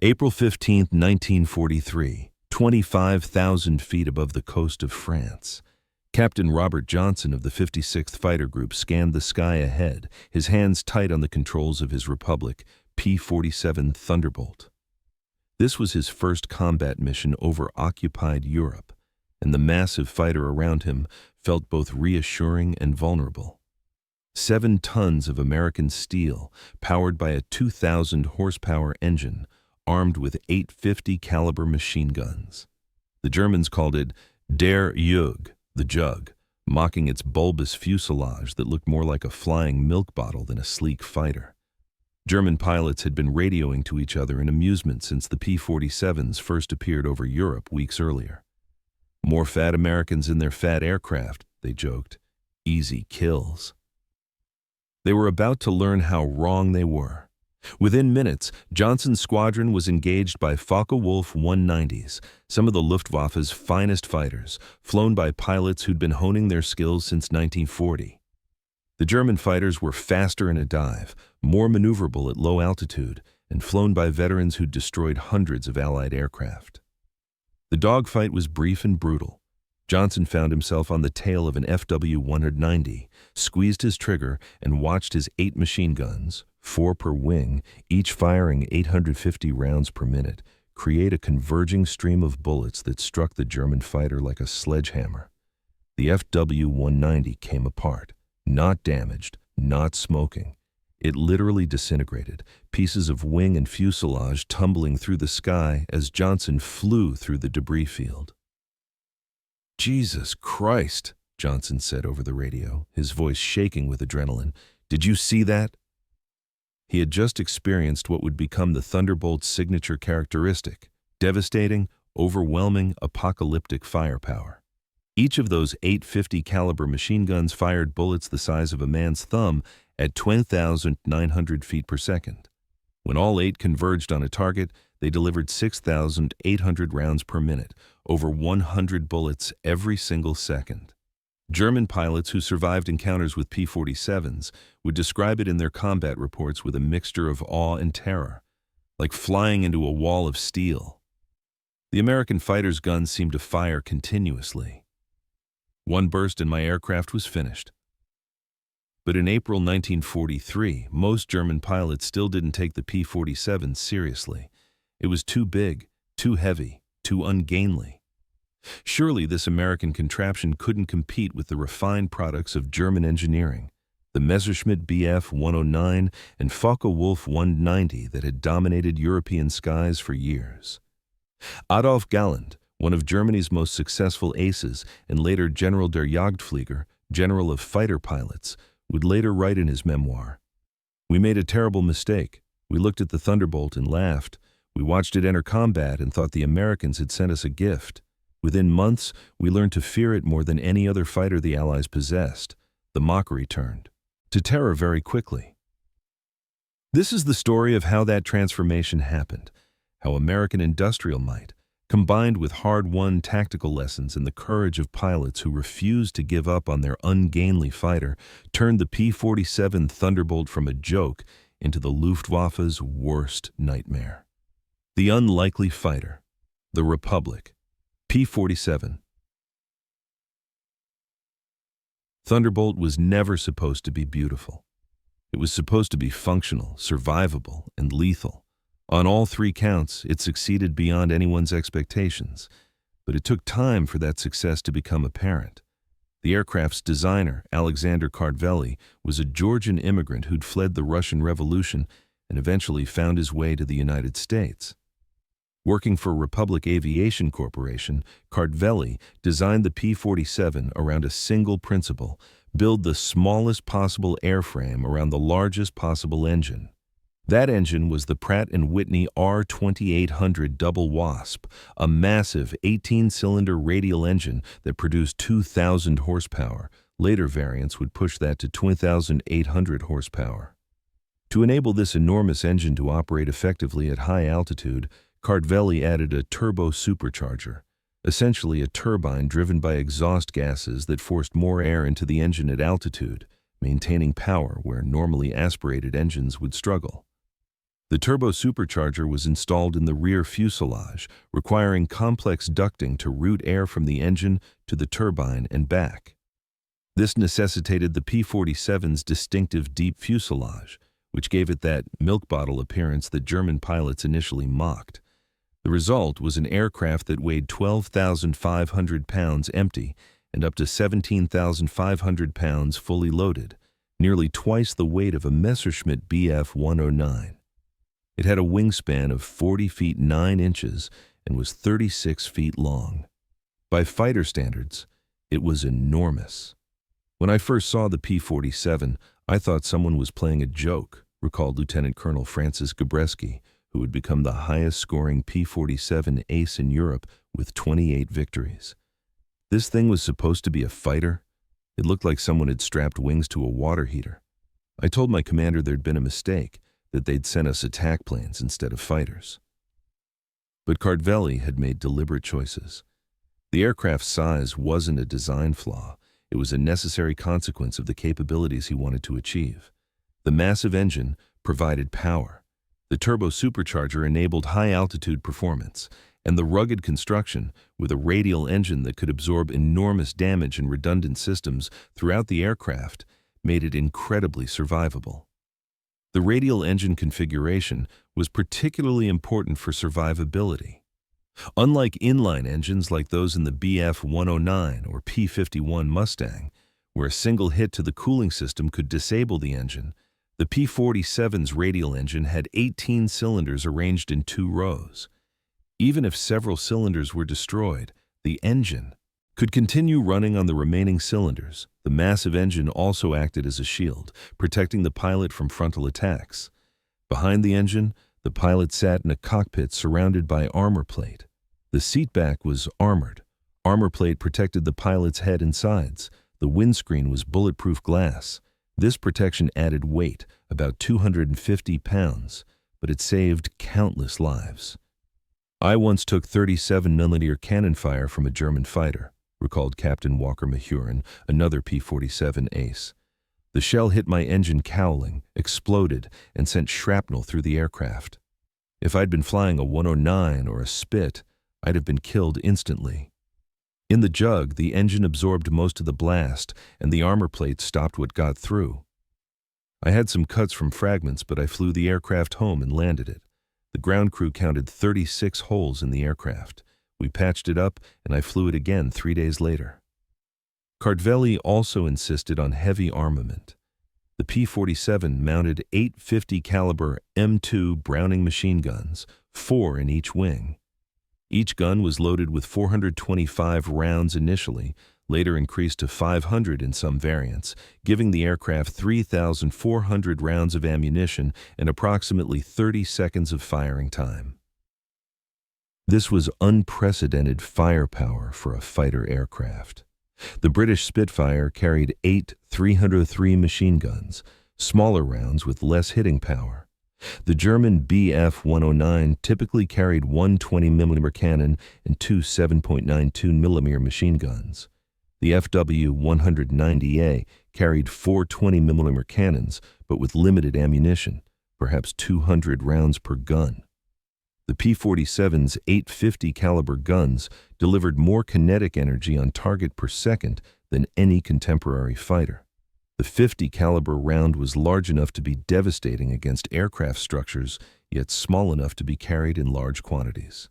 April 15, 1943, 25,000 feet above the coast of France. Captain Robert Johnson of the 56th Fighter Group scanned the sky ahead, his hands tight on the controls of his Republic P-47 Thunderbolt. This was his first combat mission over occupied Europe, and the massive fighter around him felt both reassuring and vulnerable. 7 tons of American steel, powered by a 2,000 horsepower engine, armed with 850 caliber machine guns. The Germans called it Der Jug, the jug, mocking its bulbous fuselage that looked more like a flying milk bottle than a sleek fighter. German pilots had been radioing to each other in amusement since the P-47s first appeared over Europe weeks earlier. More fat Americans in their fat aircraft, they joked. Easy kills. They were about to learn how wrong they were. Within minutes, Johnson's squadron was engaged by Focke-Wulf 190s, some of the Luftwaffe's finest fighters, flown by pilots who'd been honing their skills since 1940. The German fighters were faster in a dive, more maneuverable at low altitude, and flown by veterans who'd destroyed hundreds of Allied aircraft. The dogfight was brief and brutal. Johnson found himself on the tail of an FW-190, squeezed his trigger, and watched his 8 machine guns, 4 per wing, each firing 850 rounds per minute, create a converging stream of bullets that struck the German fighter like a sledgehammer. The FW-190 came apart, not damaged, not smoking. It literally disintegrated, pieces of wing and fuselage tumbling through the sky as Johnson flew through the debris field. "Jesus Christ," Johnson said over the radio, his voice shaking with adrenaline. "Did you see that?" He had just experienced what would become the Thunderbolt's signature characteristic: devastating, overwhelming, apocalyptic firepower. Each of those 850 caliber machine guns fired bullets the size of a man's thumb at 20,900 feet per second. When all 8 converged on a target, they delivered 6,800 rounds per minute, over 100 bullets every single second. German pilots who survived encounters with P-47s would describe it in their combat reports with a mixture of awe and terror, like flying into a wall of steel. The American fighters' guns seemed to fire continuously. One burst and my aircraft was finished. But in April 1943, most German pilots still didn't take the P-47 seriously. It was too big, too heavy, too ungainly. Surely this American contraption couldn't compete with the refined products of German engineering, the Messerschmitt Bf 109 and Focke-Wulf 190 that had dominated European skies for years. Adolf Galland, one of Germany's most successful aces and later General der Jagdflieger, General of Fighter Pilots, would later write in his memoir, "We made a terrible mistake. We looked at the Thunderbolt and laughed. We watched it enter combat and thought the Americans had sent us a gift. Within months, we learned to fear it more than any other fighter the Allies possessed. The mockery turned to terror very quickly." This is the story of how that transformation happened, how American industrial might, combined with hard-won tactical lessons and the courage of pilots who refused to give up on their ungainly fighter, turned the P-47 Thunderbolt from a joke into the Luftwaffe's worst nightmare. The unlikely fighter, the Republic, P-47. Thunderbolt was never supposed to be beautiful. It was supposed to be functional, survivable, and lethal. On all 3 counts, it succeeded beyond anyone's expectations, but it took time for that success to become apparent. The aircraft's designer, Alexander Kartveli, was a Georgian immigrant who'd fled the Russian Revolution and eventually found his way to the United States. Working for Republic Aviation Corporation, Kartveli designed the P-47 around a single principle: build the smallest possible airframe around the largest possible engine. That engine was the Pratt & Whitney R2800 Double Wasp, a massive 18-cylinder radial engine that produced 2,000 horsepower. Later variants would push that to 2,800 horsepower. To enable this enormous engine to operate effectively at high altitude, Kartveli added a turbo supercharger, essentially a turbine driven by exhaust gases that forced more air into the engine at altitude, maintaining power where normally aspirated engines would struggle. The turbo supercharger was installed in the rear fuselage, requiring complex ducting to route air from the engine to the turbine and back. This necessitated the P-47's distinctive deep fuselage, which gave it that milk bottle appearance that German pilots initially mocked. The result was an aircraft that weighed 12,500 pounds empty and up to 17,500 pounds fully loaded, nearly twice the weight of a Messerschmitt Bf 109. It had a wingspan of 40 feet 9 inches and was 36 feet long. By fighter standards, it was enormous. When I first saw the P-47, I thought someone was playing a joke, recalled Lieutenant Colonel Francis Gabreski, who would become the highest-scoring P-47 ace in Europe with 28 victories. This thing was supposed to be a fighter? It looked like someone had strapped wings to a water heater. I told my commander there'd been a mistake, that they'd sent us attack planes instead of fighters. But Kartveli had made deliberate choices. The aircraft's size wasn't a design flaw. It was a necessary consequence of the capabilities he wanted to achieve. The massive engine provided power. The turbo supercharger enabled high-altitude performance, and the rugged construction, with a radial engine that could absorb enormous damage in redundant systems throughout the aircraft, made it incredibly survivable. The radial engine configuration was particularly important for survivability. Unlike inline engines like those in the Bf 109 or P-51 Mustang, where a single hit to the cooling system could disable the engine, the P-47's radial engine had 18 cylinders arranged in 2 rows. Even if several cylinders were destroyed, the engine could continue running on the remaining cylinders. The massive engine also acted as a shield, protecting the pilot from frontal attacks. Behind the engine, the pilot sat in a cockpit surrounded by armor plate. The seatback was armored. Armor plate protected the pilot's head and sides. The windscreen was bulletproof glass. This protection added weight, about 250 pounds, but it saved countless lives. I once took 37mm cannon fire from a German fighter, recalled Captain Walker Mahurin, another P-47 ace. The shell hit my engine cowling, exploded, and sent shrapnel through the aircraft. If I'd been flying a 109 or a Spit, I'd have been killed instantly. In the Jug, the engine absorbed most of the blast, and the armor plate stopped what got through. I had some cuts from fragments, but I flew the aircraft home and landed it. The ground crew counted 36 holes in the aircraft. We patched it up, and I flew it again 3 days later. Kartveli also insisted on heavy armament. The P-47 mounted 850 caliber M2 Browning machine guns, 4 in each wing. Each gun was loaded with 425 rounds initially, later increased to 500 in some variants, giving the aircraft 3,400 rounds of ammunition and approximately 30 seconds of firing time. This was unprecedented firepower for a fighter aircraft. The British Spitfire carried 8 303 machine guns, smaller rounds with less hitting power. The German Bf 109 typically carried one 20mm cannon and 2 7.92mm machine guns. The FW 190A carried 4 20mm cannons, but with limited ammunition, perhaps 200 rounds per gun. The P-47's 850 caliber guns delivered more kinetic energy on target per second than any contemporary fighter. The 50 caliber round was large enough to be devastating against aircraft structures, yet small enough to be carried in large quantities.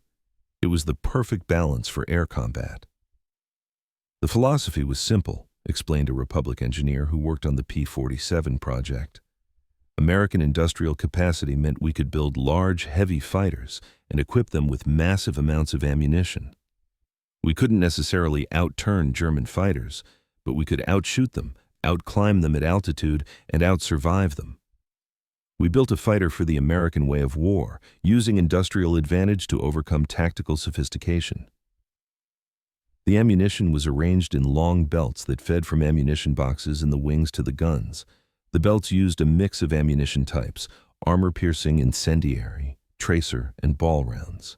It was the perfect balance for air combat. The philosophy was simple, explained a Republic engineer who worked on the P-47 project. American industrial capacity meant we could build large, heavy fighters and equip them with massive amounts of ammunition. We couldn't necessarily outturn German fighters, but we could outshoot them, outclimb them at altitude, and outsurvive them. We built a fighter for the American way of war, using industrial advantage to overcome tactical sophistication. The ammunition was arranged in long belts that fed from ammunition boxes in the wings to the guns. The belts used a mix of ammunition types: armor-piercing, incendiary, tracer, and ball rounds.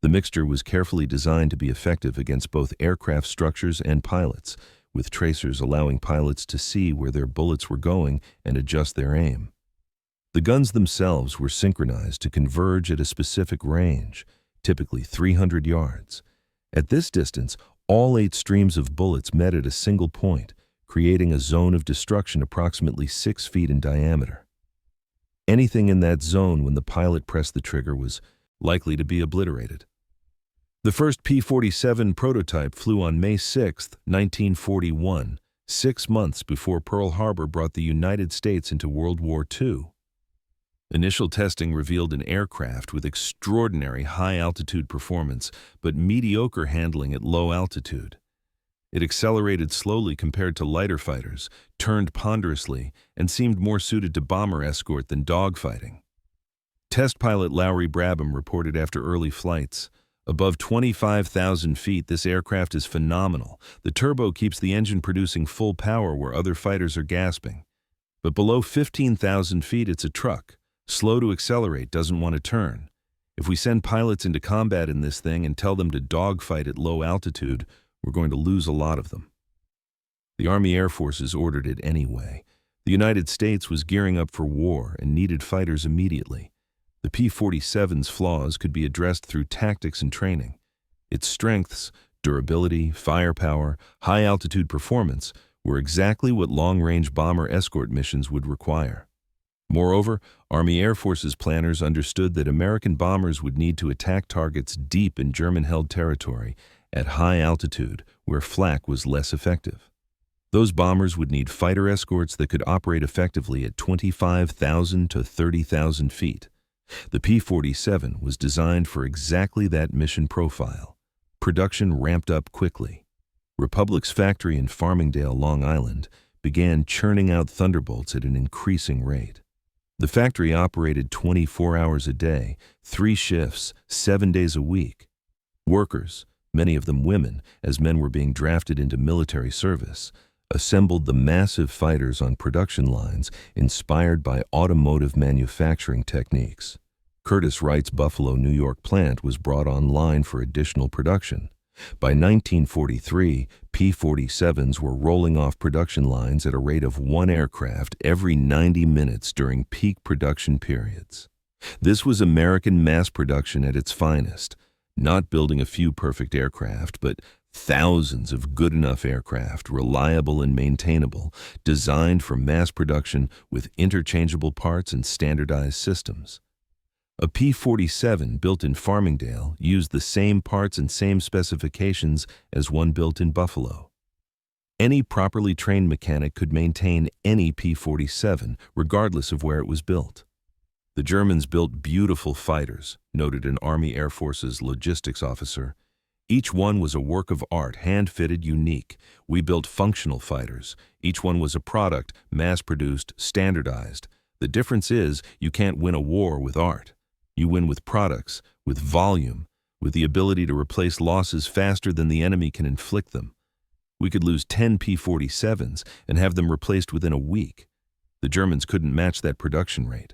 The mixture was carefully designed to be effective against both aircraft structures and pilots, with tracers allowing pilots to see where their bullets were going and adjust their aim. The guns themselves were synchronized to converge at a specific range, typically 300 yards. At this distance, all 8 streams of bullets met at a single point, creating a zone of destruction approximately 6 feet in diameter. Anything in that zone when the pilot pressed the trigger was likely to be obliterated. The first P-47 prototype flew on May 6, 1941, 6 months before Pearl Harbor brought the United States into World War II. Initial testing revealed an aircraft with extraordinary high-altitude performance, but mediocre handling at low altitude. It accelerated slowly compared to lighter fighters, turned ponderously, and seemed more suited to bomber escort than dogfighting. Test pilot Lowry Brabham reported after early flights, "Above 25,000 feet, this aircraft is phenomenal. The turbo keeps the engine producing full power where other fighters are gasping. But below 15,000 feet, it's a truck. Slow to accelerate, doesn't want to turn. If we send pilots into combat in this thing and tell them to dogfight at low altitude, we're going to lose a lot of them." The Army Air Forces ordered it anyway. The United States was gearing up for war and needed fighters immediately. The P-47's flaws could be addressed through tactics and training. Its strengths, durability, firepower, high-altitude performance, were exactly what long-range bomber escort missions would require. Moreover, Army Air Forces planners understood that American bombers would need to attack targets deep in German-held territory at high altitude where flak was less effective. Those bombers would need fighter escorts that could operate effectively at 25,000 to 30,000 feet. The P-47 was designed for exactly that mission profile. Production ramped up quickly. Republic's factory in Farmingdale, Long Island, began churning out Thunderbolts at an increasing rate. The factory operated 24 hours a day, 3 shifts, 7 days a week. Workers, many of them women, as men were being drafted into military service, assembled the massive fighters on production lines inspired by automotive manufacturing techniques. Curtiss-Wright's Buffalo, New York plant was brought online for additional production. By 1943, P-47s were rolling off production lines at a rate of 1 aircraft every 90 minutes during peak production periods. This was American mass production at its finest, not building a few perfect aircraft, but thousands of good enough aircraft, reliable and maintainable, designed for mass production with interchangeable parts and standardized systems. A P-47 built in Farmingdale used the same parts and same specifications as one built in Buffalo. Any properly trained mechanic could maintain any P-47, regardless of where it was built. The Germans built beautiful fighters, noted an Army Air Forces logistics officer. Each one was a work of art, hand-fitted, unique. We built functional fighters. Each one was a product, mass-produced, standardized. The difference is you can't win a war with art. You win with products, with volume, with the ability to replace losses faster than the enemy can inflict them. We could lose 10 P-47s and have them replaced within a week. The Germans couldn't match that production rate.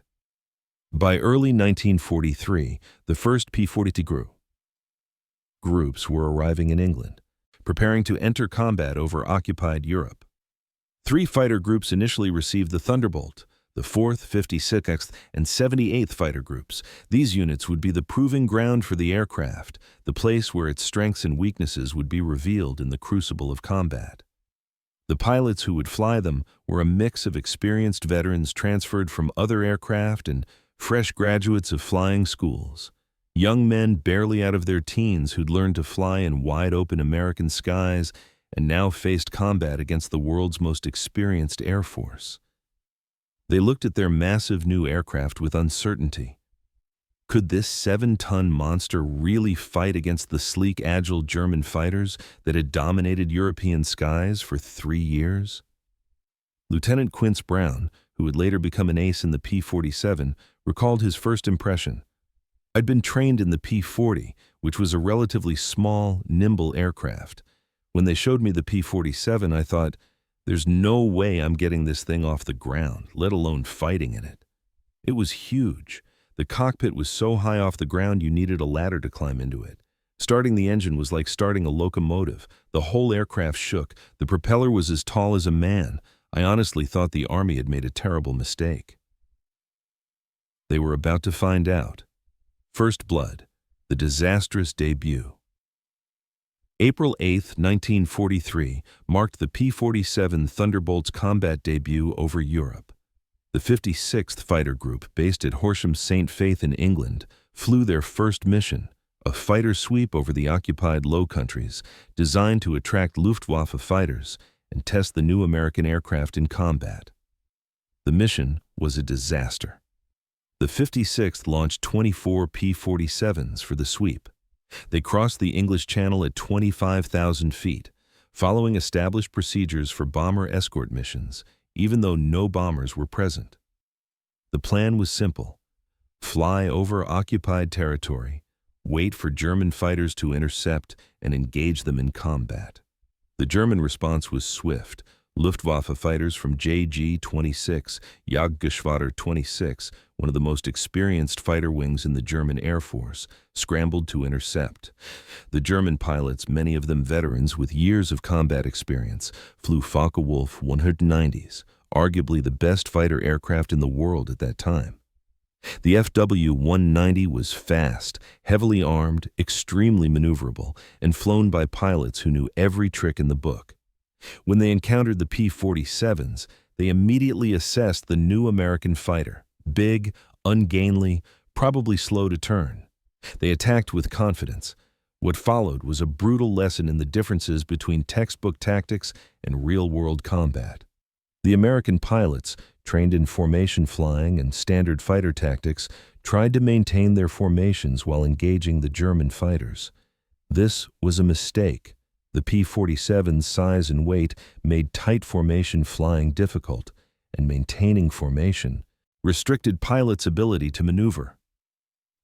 By early 1943, the first P-42 groups were arriving in England, preparing to enter combat over occupied Europe. 3 fighter groups initially received the Thunderbolt, the 4th, 56th, and 78th Fighter Groups. These units would be the proving ground for the aircraft, the place where its strengths and weaknesses would be revealed in the crucible of combat. The pilots who would fly them were a mix of experienced veterans transferred from other aircraft and fresh graduates of flying schools. Young men barely out of their teens who'd learned to fly in wide-open American skies and now faced combat against the world's most experienced Air Force. They looked at their massive new aircraft with uncertainty. Could this 7-ton monster really fight against the sleek, agile German fighters that had dominated European skies for 3 years? Lieutenant Quince Brown, who would later become an ace in the P-47, recalled his first impression. "I'd been trained in the P-40, which was a relatively small, nimble aircraft. When they showed me the P-47, I thought, there's no way I'm getting this thing off the ground, let alone fighting in it. It was huge. The cockpit was so high off the ground you needed a ladder to climb into it. Starting the engine was like starting a locomotive. The whole aircraft shook. The propeller was as tall as a man. I honestly thought the Army had made a terrible mistake." They were about to find out. First Blood, the disastrous debut. April 8, 1943, marked the P-47 Thunderbolt's combat debut over Europe. The 56th Fighter Group, based at Horsham St. Faith in England, flew their first mission, a fighter sweep over the occupied Low Countries, designed to attract Luftwaffe fighters and test the new American aircraft in combat. The mission was a disaster. The 56th launched 24 P-47s for the sweep. They crossed the English Channel at 25,000 feet, following established procedures for bomber escort missions, even though no bombers were present. The plan was simple: fly over occupied territory, wait for German fighters to intercept, and engage them in combat. The German response was swift. Luftwaffe fighters from JG-26, Jagdgeschwader 26, one of the most experienced fighter wings in the German Air Force, scrambled to intercept. The German pilots, many of them veterans with years of combat experience, flew Focke-Wulf 190s, arguably the best fighter aircraft in the world at that time. The FW-190 was fast, heavily armed, extremely maneuverable, and flown by pilots who knew every trick in the book. When they encountered the P-47s, they immediately assessed the new American fighter: big, ungainly, probably slow to turn. They attacked with confidence. What followed was a brutal lesson in the differences between textbook tactics and real-world combat. The American pilots, trained in formation flying and standard fighter tactics, tried to maintain their formations while engaging the German fighters. This was a mistake. The P-47's size and weight made tight formation flying difficult, and maintaining formation restricted pilots' ability to maneuver.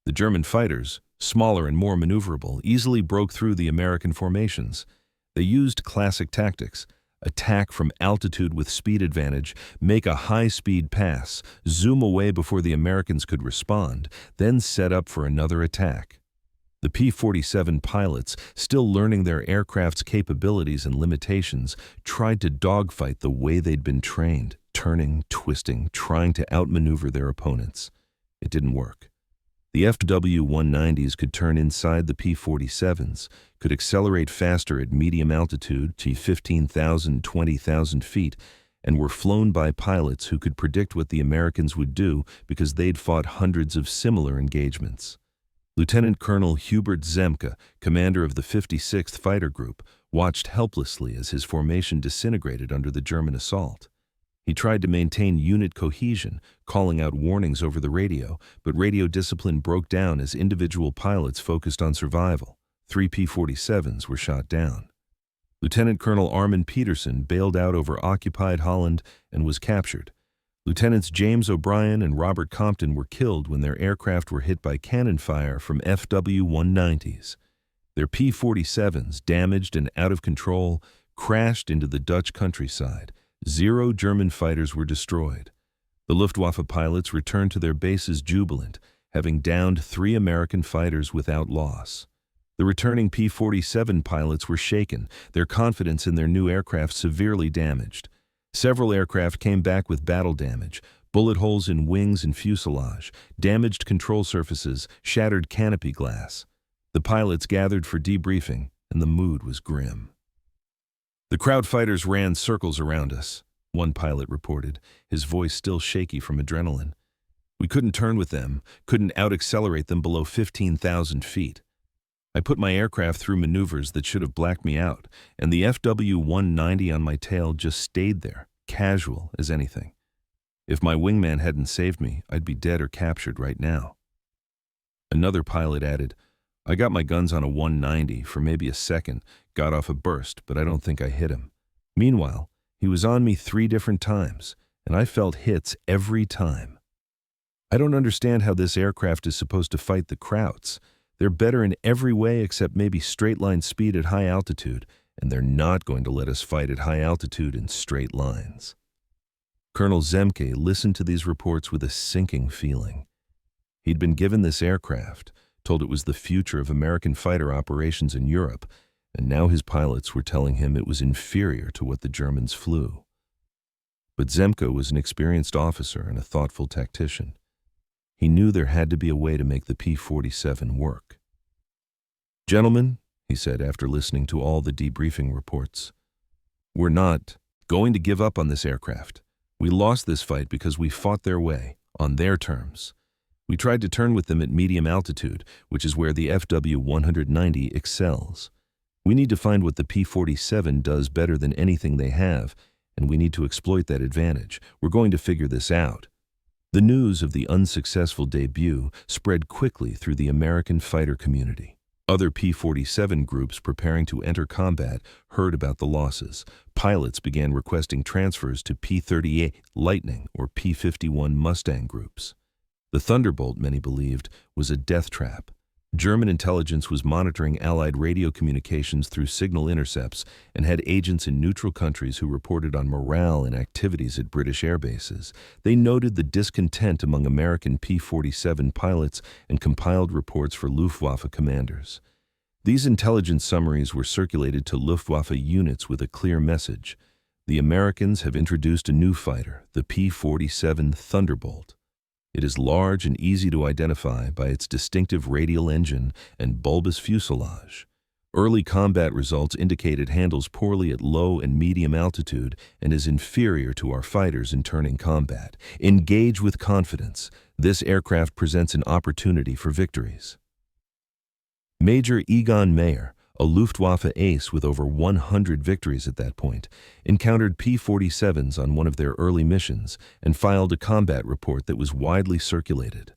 The German fighters, smaller and more maneuverable, easily broke through the American formations. They used classic tactics: attack from altitude with speed advantage, make a high-speed pass, zoom away before the Americans could respond, then set up for another attack. The P-47 pilots, still learning their aircraft's capabilities and limitations, tried to dogfight the way they'd been trained, turning, twisting, trying to outmaneuver their opponents. It didn't work. The FW-190s could turn inside the P-47s, could accelerate faster at medium altitude to 15,000, 20,000 feet, and were flown by pilots who could predict what the Americans would do because they'd fought hundreds of similar engagements. Lieutenant Colonel Hubert Zemke, commander of the 56th Fighter Group, watched helplessly as his formation disintegrated under the German assault. He tried to maintain unit cohesion, calling out warnings over the radio, but radio discipline broke down as individual pilots focused on survival. 3 P-47s were shot down. Lieutenant Colonel Armin Peterson bailed out over occupied Holland and was captured. Lieutenants James O'Brien and Robert Compton were killed when their aircraft were hit by cannon fire from FW-190s. Their P-47s, damaged and out of control, crashed into the Dutch countryside. 0 German fighters were destroyed. The Luftwaffe pilots returned to their bases jubilant, having downed 3 American fighters without loss. The returning P-47 pilots were shaken, their confidence in their new aircraft severely damaged. Several aircraft came back with battle damage: bullet holes in wings and fuselage, damaged control surfaces, shattered canopy glass. The pilots gathered for debriefing, and the mood was grim. "The crowd fighters ran circles around us," one pilot reported, his voice still shaky from adrenaline. "We couldn't turn with them, couldn't out-accelerate them below 15,000 feet. I put my aircraft through maneuvers that should have blacked me out, and the FW-190 on my tail just stayed there, casual as anything. If my wingman hadn't saved me, I'd be dead or captured right now." Another pilot added, "I got my guns on a 190 for maybe a second, got off a burst, but I don't think I hit him. Meanwhile, he was on me 3 different times, and I felt hits every time. I don't understand how this aircraft is supposed to fight the Krauts. They're better in every way except maybe straight-line speed at high altitude, and they're not going to let us fight at high altitude in straight lines." Colonel Zemke listened to these reports with a sinking feeling. He'd been given this aircraft, told it was the future of American fighter operations in Europe, and now his pilots were telling him it was inferior to what the Germans flew. But Zemke was an experienced officer and a thoughtful tactician. He knew there had to be a way to make the P-47 work. "Gentlemen," he said after listening to all the debriefing reports, "we're not going to give up on this aircraft. We lost this fight because we fought their way, on their terms. We tried to turn with them at medium altitude, which is where the FW-190 excels. We need to find what the P-47 does better than anything they have, and we need to exploit that advantage. We're going to figure this out." The news of the unsuccessful debut spread quickly through the American fighter community. Other P-47 groups preparing to enter combat heard about the losses. Pilots began requesting transfers to P-38 Lightning or P-51 Mustang groups. The Thunderbolt, many believed, was a death trap. German intelligence was monitoring Allied radio communications through signal intercepts and had agents in neutral countries who reported on morale and activities at British air bases. They noted the discontent among American P-47 pilots and compiled reports for Luftwaffe commanders. These intelligence summaries were circulated to Luftwaffe units with a clear message: the Americans have introduced a new fighter, the P-47 Thunderbolt. It is large and easy to identify by its distinctive radial engine and bulbous fuselage. Early combat results indicate it handles poorly at low and medium altitude and is inferior to our fighters in turning combat. Engage with confidence. This aircraft presents an opportunity for victories. Major Egon Mayer, a Luftwaffe ace with over 100 victories at that point, encountered P-47s on one of their early missions and filed a combat report that was widely circulated.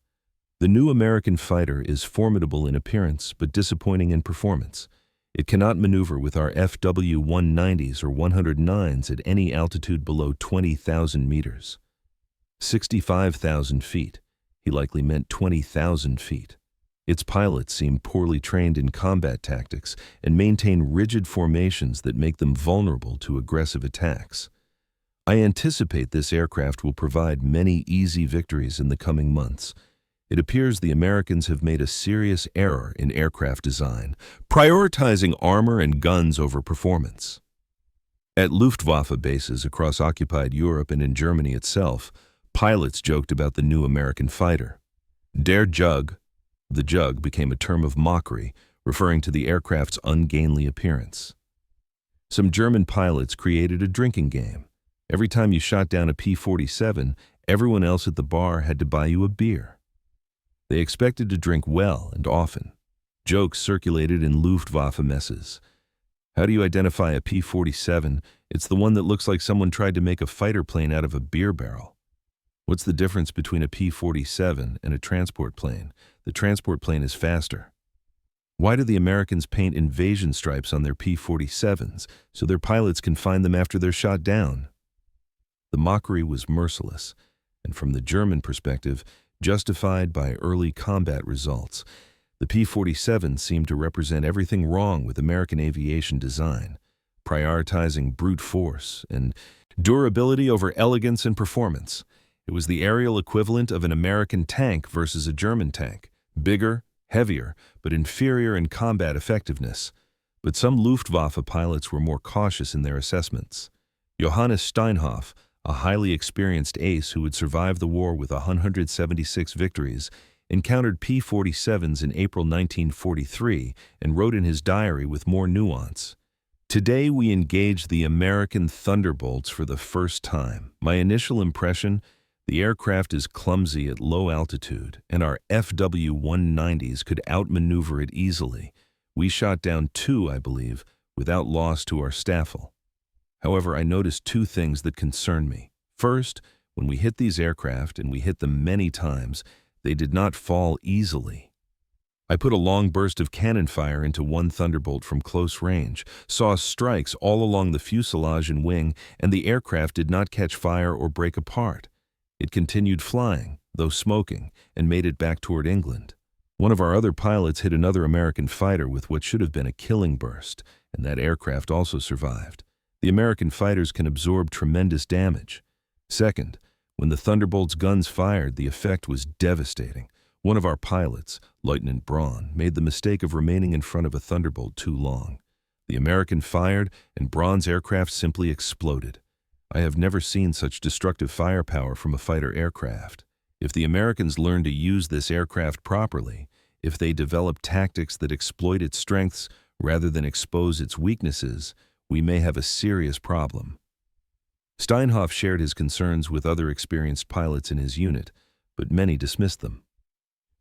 The new American fighter is formidable in appearance but disappointing in performance. It cannot maneuver with our FW-190s or 109s at any altitude below 20,000 meters. 65,000 feet. He likely meant 20,000 feet. Its pilots seem poorly trained in combat tactics and maintain rigid formations that make them vulnerable to aggressive attacks. I anticipate this aircraft will provide many easy victories in the coming months. It appears the Americans have made a serious error in aircraft design, prioritizing armor and guns over performance. At Luftwaffe bases across occupied Europe and in Germany itself, pilots joked about the new American fighter. Der Jug. The jug became a term of mockery, referring to the aircraft's ungainly appearance. Some German pilots created a drinking game. Every time you shot down a P-47, everyone else at the bar had to buy you a beer. They expected to drink well and often. Jokes circulated in Luftwaffe messes. "How do you identify a P-47? It's the one that looks like someone tried to make a fighter plane out of a beer barrel." "What's the difference between a P-47 and a transport plane? The transport plane is faster." "Why do the Americans paint invasion stripes on their P-47s so their pilots can find them after they're shot down?" The mockery was merciless, and from the German perspective, justified by early combat results. The P-47 seemed to represent everything wrong with American aviation design, prioritizing brute force and durability over elegance and performance. It was the aerial equivalent of an American tank versus a German tank, bigger, heavier, but inferior in combat effectiveness. But some Luftwaffe pilots were more cautious in their assessments. Johannes Steinhoff, a highly experienced ace who would survive the war with 176 victories, encountered P-47s in April 1943 and wrote in his diary with more nuance. "Today we engaged the American Thunderbolts for the first time. My initial impression: the aircraft is clumsy at low altitude, and our FW-190s could outmaneuver it easily. We shot down 2, I believe, without loss to our staffel. However, I noticed 2 things that concern me. First, when we hit these aircraft, and we hit them many times, they did not fall easily. I put a long burst of cannon fire into one Thunderbolt from close range, saw strikes all along the fuselage and wing, and the aircraft did not catch fire or break apart. It continued flying, though smoking, and made it back toward England. One of our other pilots hit another American fighter with what should have been a killing burst, and that aircraft also survived. The American fighters can absorb tremendous damage. Second, when the Thunderbolt's guns fired, the effect was devastating. One of our pilots, Lieutenant Braun, made the mistake of remaining in front of a Thunderbolt too long. The American fired, and Braun's aircraft simply exploded. I have never seen such destructive firepower from a fighter aircraft. If the Americans learn to use this aircraft properly, if they develop tactics that exploit its strengths rather than expose its weaknesses, we may have a serious problem. Steinhoff shared his concerns with other experienced pilots in his unit, but many dismissed them.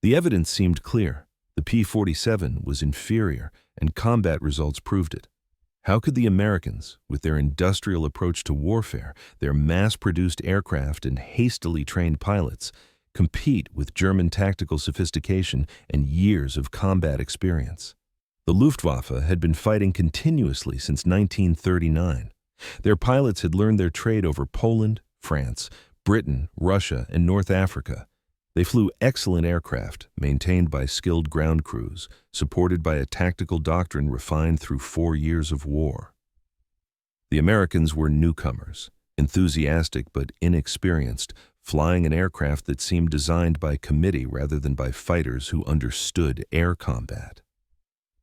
The evidence seemed clear. The P-47 was inferior, and combat results proved it. How could the Americans, with their industrial approach to warfare, their mass-produced aircraft and hastily trained pilots, compete with German tactical sophistication and years of combat experience? The Luftwaffe had been fighting continuously since 1939. Their pilots had learned their trade over Poland, France, Britain, Russia, and North Africa. They flew excellent aircraft, maintained by skilled ground crews, supported by a tactical doctrine refined through 4 years of war. The Americans were newcomers, enthusiastic but inexperienced, flying an aircraft that seemed designed by committee rather than by fighters who understood air combat.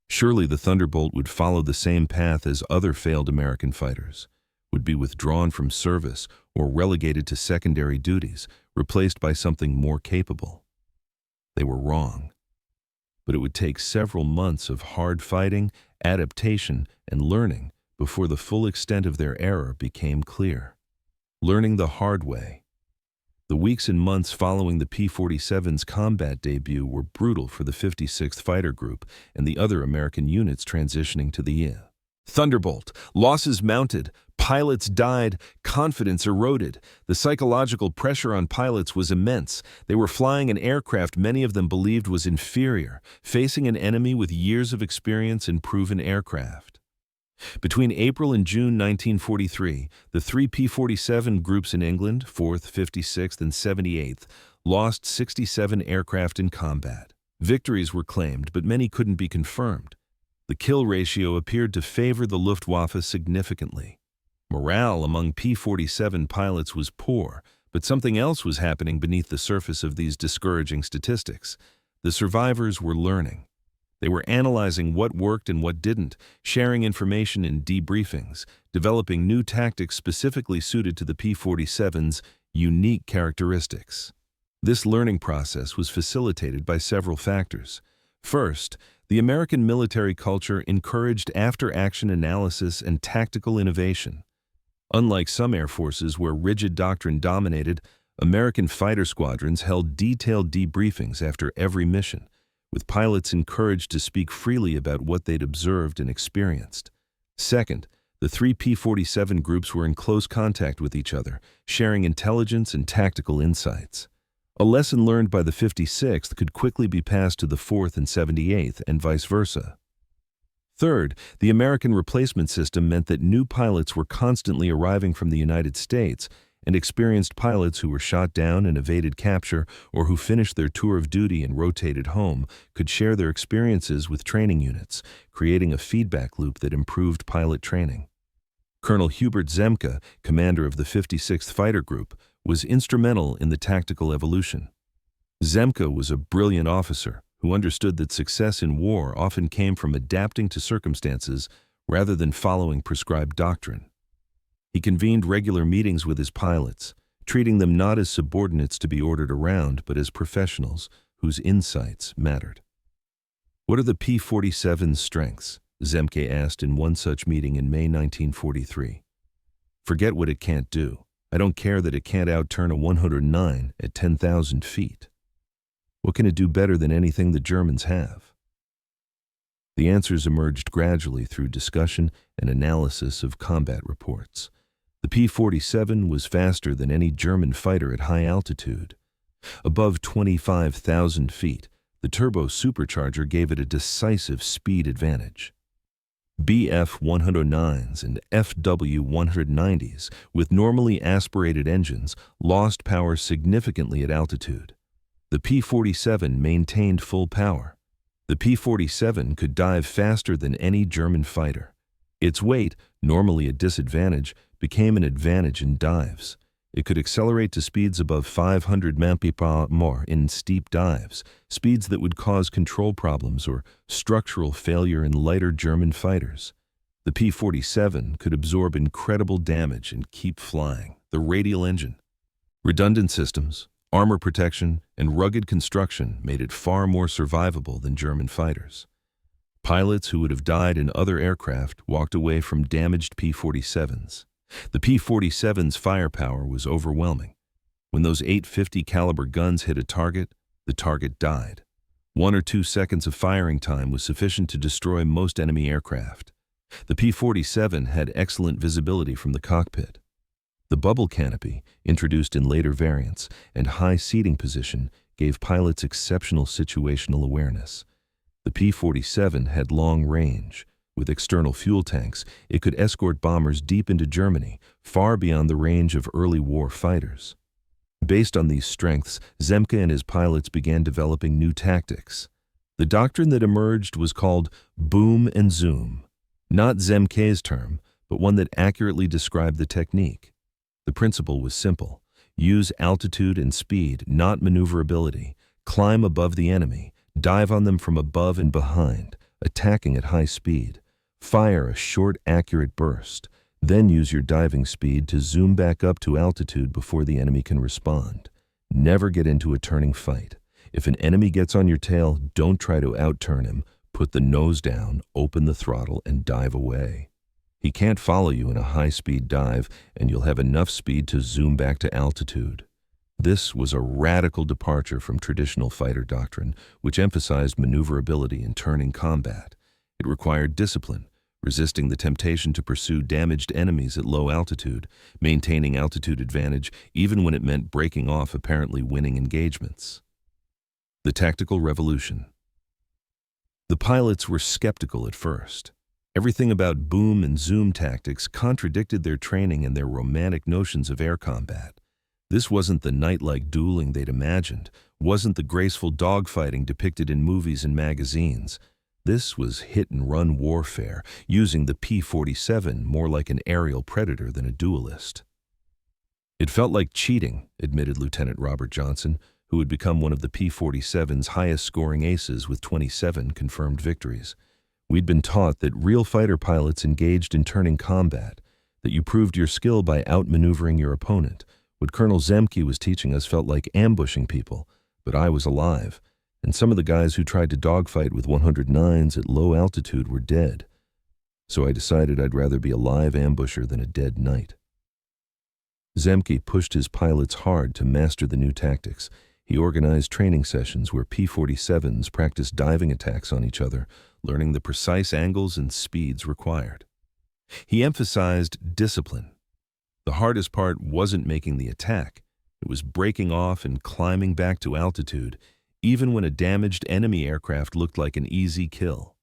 Surely the Thunderbolt would follow the same path as other failed American fighters, would be withdrawn from service or relegated to secondary duties, replaced by something more capable. They were wrong. But it would take several months of hard fighting, adaptation, and learning before the full extent of their error became clear. Learning the hard way. The weeks and months following the P-47's combat debut were brutal for the 56th Fighter Group and the other American units transitioning to the Thunderbolt. Losses mounted, pilots died, confidence eroded. The psychological pressure on pilots was immense. They were flying an aircraft many of them believed was inferior, facing an enemy with years of experience in proven aircraft. Between April and June 1943, the 3 P-47 groups in England, 4th, 56th, and 78th, lost 67 aircraft in combat. Victories were claimed, but many couldn't be confirmed. The kill ratio appeared to favor the Luftwaffe significantly. Morale among P-47 pilots was poor, but something else was happening beneath the surface of these discouraging statistics. The survivors were learning. They were analyzing what worked and what didn't, sharing information in debriefings, developing new tactics specifically suited to the P-47's unique characteristics. This learning process was facilitated by several factors. First, the American military culture encouraged after-action analysis and tactical innovation. Unlike some air forces where rigid doctrine dominated, American fighter squadrons held detailed debriefings after every mission, with pilots encouraged to speak freely about what they'd observed and experienced. Second, the 3 P-47 groups were in close contact with each other, sharing intelligence and tactical insights. A lesson learned by the 56th could quickly be passed to the 4th and 78th, and vice versa. Third, the American replacement system meant that new pilots were constantly arriving from the United States, and experienced pilots who were shot down and evaded capture or who finished their tour of duty and rotated home could share their experiences with training units, creating a feedback loop that improved pilot training. Colonel Hubert Zemke, commander of the 56th Fighter Group, was instrumental in the tactical evolution. Zemke was a brilliant officer who understood that success in war often came from adapting to circumstances rather than following prescribed doctrine. He convened regular meetings with his pilots, treating them not as subordinates to be ordered around, but as professionals whose insights mattered. "What are the P-47's strengths?" Zemke asked in one such meeting in May 1943. "Forget what it can't do. I don't care that it can't outturn a 109 at 10,000 feet. What can it do better than anything the Germans have?" The answers emerged gradually through discussion and analysis of combat reports. The P-47 was faster than any German fighter at high altitude. Above 25,000 feet, the turbo supercharger gave it a decisive speed advantage. Bf-109s and FW-190s, with normally aspirated engines, lost power significantly at altitude. The P-47 maintained full power. The P-47 could dive faster than any German fighter. Its weight, normally a disadvantage, became an advantage in dives. It could accelerate to speeds above 500 mph in steep dives, speeds that would cause control problems or structural failure in lighter German fighters. The P-47 could absorb incredible damage and keep flying. The radial engine. Redundant systems, Armor protection and rugged construction made it far more survivable than German fighters. Pilots who would have died in other aircraft walked away from damaged P-47s. The P-47's firepower was overwhelming. When those 850 caliber guns hit a target, the target died. 1 or 2 seconds of firing time was sufficient to destroy most enemy aircraft. The P-47 had excellent visibility from the cockpit. The bubble canopy, introduced in later variants, and high seating position gave pilots exceptional situational awareness. The P-47 had long range. With external fuel tanks, it could escort bombers deep into Germany, far beyond the range of early war fighters. Based on these strengths, Zemke and his pilots began developing new tactics. The doctrine that emerged was called boom and zoom. Not Zemke's term, but one that accurately described the technique. The principle was simple. Use altitude and speed, not maneuverability. Climb above the enemy. Dive on them from above and behind, attacking at high speed. Fire a short, accurate burst. Then use your diving speed to zoom back up to altitude before the enemy can respond. Never get into a turning fight. If an enemy gets on your tail, don't try to outturn him. Put the nose down, open the throttle, and dive away. He can't follow you in a high-speed dive, and you'll have enough speed to zoom back to altitude. This was a radical departure from traditional fighter doctrine, which emphasized maneuverability in turning combat. It required discipline, resisting the temptation to pursue damaged enemies at low altitude, maintaining altitude advantage even when it meant breaking off apparently winning engagements. The tactical revolution. The pilots were skeptical at first. Everything about boom and zoom tactics contradicted their training and their romantic notions of air combat. This wasn't the knight-like dueling they'd imagined, wasn't the graceful dogfighting depicted in movies and magazines. This was hit-and-run warfare, using the P-47 more like an aerial predator than a duelist. It felt like cheating, admitted Lieutenant Robert Johnson, who had become one of the P-47's highest-scoring aces with 27 confirmed victories. We'd been taught that real fighter pilots engaged in turning combat, that you proved your skill by outmaneuvering your opponent. What Colonel Zemke was teaching us felt like ambushing people, but I was alive, and some of the guys who tried to dogfight with 109s at low altitude were dead. So I decided I'd rather be a live ambusher than a dead knight. Zemke pushed his pilots hard to master the new tactics. He organized training sessions where P-47s practiced diving attacks on each other, learning the precise angles and speeds required. He emphasized discipline. The hardest part wasn't making the attack. It was breaking off and climbing back to altitude, even when a damaged enemy aircraft looked like an easy kill.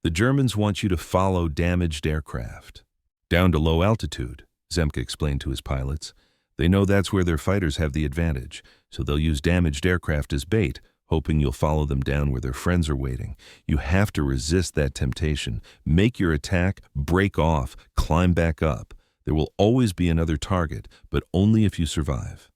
The Germans want you to follow damaged aircraft. Down to low altitude, Zemke explained to his pilots. They know that's where their fighters have the advantage, so they'll use damaged aircraft as bait, hoping you'll follow them down where their friends are waiting. You have to resist that temptation. Make your attack, break off, climb back up. There will always be another target, but only if you survive.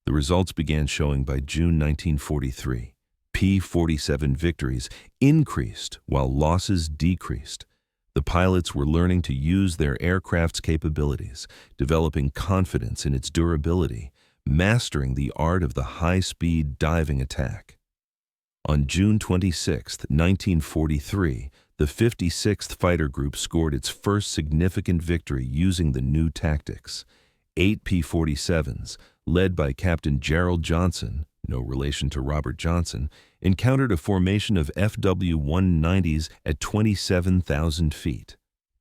The results began showing by June 1943. P-47 victories increased while losses decreased. The pilots were learning to use their aircraft's capabilities, developing confidence in its durability, mastering the art of the high-speed diving attack. On June 26, 1943, the 56th Fighter Group scored its first significant victory using the new tactics. 8 P-47s, led by Captain Gerald Johnson, no relation to Robert Johnson, encountered a formation of FW-190s at 27,000 feet.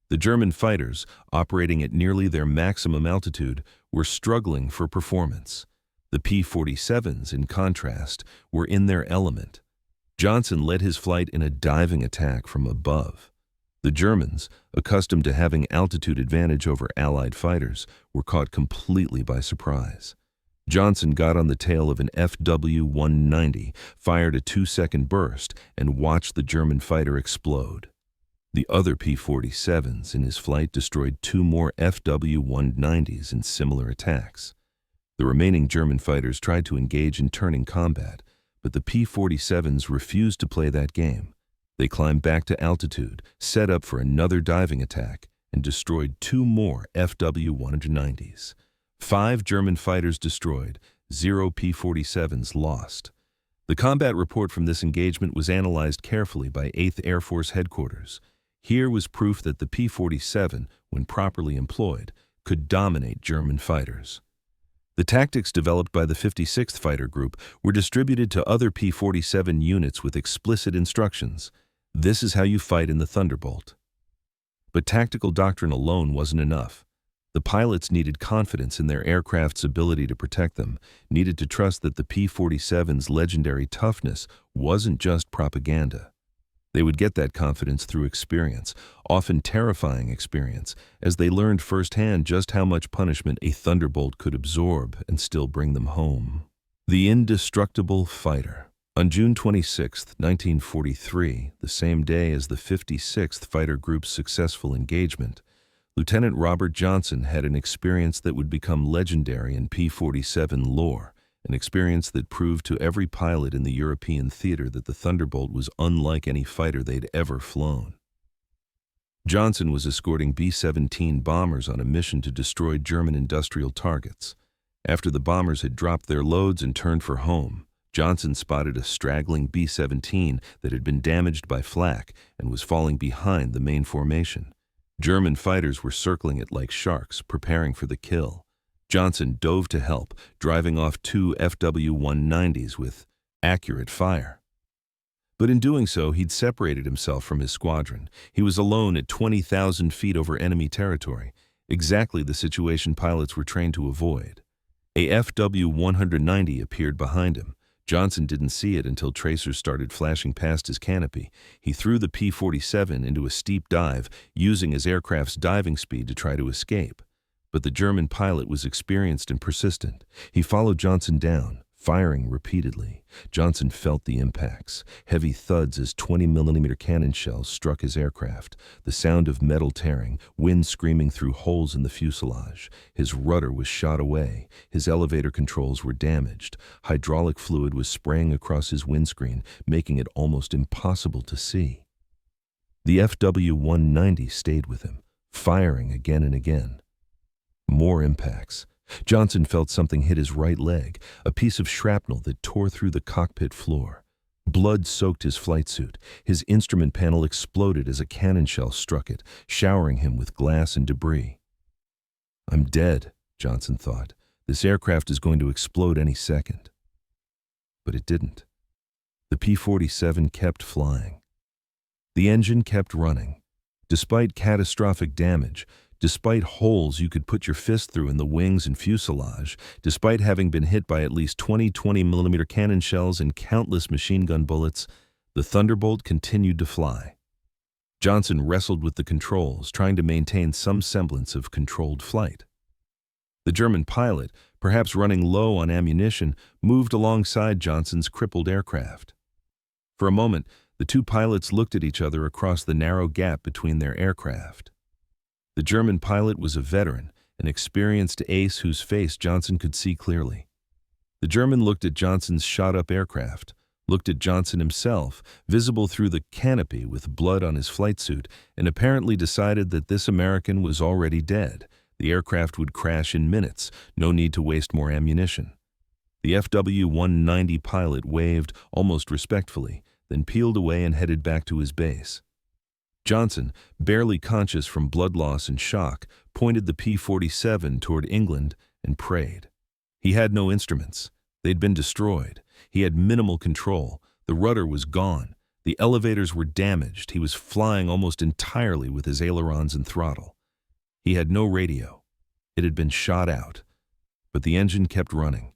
The German fighters, operating at nearly their maximum altitude, were struggling for performance. The P-47s, in contrast, were in their element. Johnson led his flight in a diving attack from above. The Germans, accustomed to having altitude advantage over Allied fighters, were caught completely by surprise. Johnson got on the tail of an FW-190, fired a 2-second burst, and watched the German fighter explode. The other P-47s in his flight destroyed 2 more FW-190s in similar attacks. The remaining German fighters tried to engage in turning combat, but the P-47s refused to play that game. They climbed back to altitude, set up for another diving attack, and destroyed 2 more FW-190s. 5 German fighters destroyed, 0 P-47s lost. The combat report from this engagement was analyzed carefully by 8th Air Force Headquarters. Here was proof that the P-47, when properly employed, could dominate German fighters. The tactics developed by the 56th Fighter Group were distributed to other P-47 units with explicit instructions. This is how you fight in the Thunderbolt. But tactical doctrine alone wasn't enough. The pilots needed confidence in their aircraft's ability to protect them, needed to trust that the P-47's legendary toughness wasn't just propaganda. They would get that confidence through experience, often terrifying experience, as they learned firsthand just how much punishment a Thunderbolt could absorb and still bring them home. The Indestructible Fighter. On June 26, 1943, the same day as the 56th Fighter Group's successful engagement, Lieutenant Robert Johnson had an experience that would become legendary in P-47 lore, an experience that proved to every pilot in the European theater that the Thunderbolt was unlike any fighter they'd ever flown. Johnson was escorting B-17 bombers on a mission to destroy German industrial targets. After the bombers had dropped their loads and turned for home, Johnson spotted a straggling B-17 that had been damaged by flak and was falling behind the main formation. German fighters were circling it like sharks, preparing for the kill. Johnson dove to help, driving off 2 FW-190s with accurate fire. But in doing so, he'd separated himself from his squadron. He was alone at 20,000 feet over enemy territory, exactly the situation pilots were trained to avoid. A FW-190 appeared behind him. Johnson didn't see it until tracers started flashing past his canopy. He threw the P-47 into a steep dive, using his aircraft's diving speed to try to escape. But the German pilot was experienced and persistent. He followed Johnson down, firing repeatedly. Johnson felt the impacts, heavy thuds as 20mm cannon shells struck his aircraft, the sound of metal tearing, wind screaming through holes in the fuselage. His rudder was shot away, his elevator controls were damaged, hydraulic fluid was spraying across his windscreen, making it almost impossible to see. The FW-190 stayed with him, firing again and again. More impacts. Johnson felt something hit his right leg, a piece of shrapnel that tore through the cockpit floor. Blood soaked his flight suit. His instrument panel exploded as a cannon shell struck it, showering him with glass and debris. "I'm dead," Johnson thought. "This aircraft is going to explode any second." But it didn't. The P-47 kept flying. The engine kept running. Despite catastrophic damage, despite holes you could put your fist through in the wings and fuselage, despite having been hit by at least 20mm cannon shells and countless machine gun bullets, the Thunderbolt continued to fly. Johnson wrestled with the controls, trying to maintain some semblance of controlled flight. The German pilot, perhaps running low on ammunition, moved alongside Johnson's crippled aircraft. For a moment, the two pilots looked at each other across the narrow gap between their aircraft. The German pilot was a veteran, an experienced ace whose face Johnson could see clearly. The German looked at Johnson's shot-up aircraft, looked at Johnson himself, visible through the canopy with blood on his flight suit, and apparently decided that this American was already dead. The aircraft would crash in minutes, no need to waste more ammunition. The FW-190 pilot waved almost respectfully, then peeled away and headed back to his base. Johnson, barely conscious from blood loss and shock, pointed the P-47 toward England and prayed. He had no instruments. They'd been destroyed. He had minimal control. The rudder was gone. The elevators were damaged. He was flying almost entirely with his ailerons and throttle. He had no radio. It had been shot out. But the engine kept running.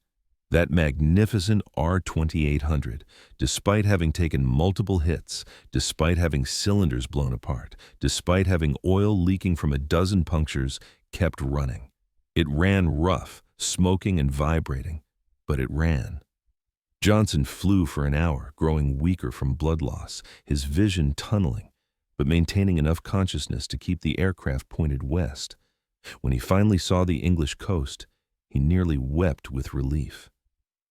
That magnificent R-2800, despite having taken multiple hits, despite having cylinders blown apart, despite having oil leaking from a dozen punctures, kept running. It ran rough, smoking and vibrating, but it ran. Johnson flew for an hour, growing weaker from blood loss, his vision tunneling, but maintaining enough consciousness to keep the aircraft pointed west. When he finally saw the English coast, he nearly wept with relief.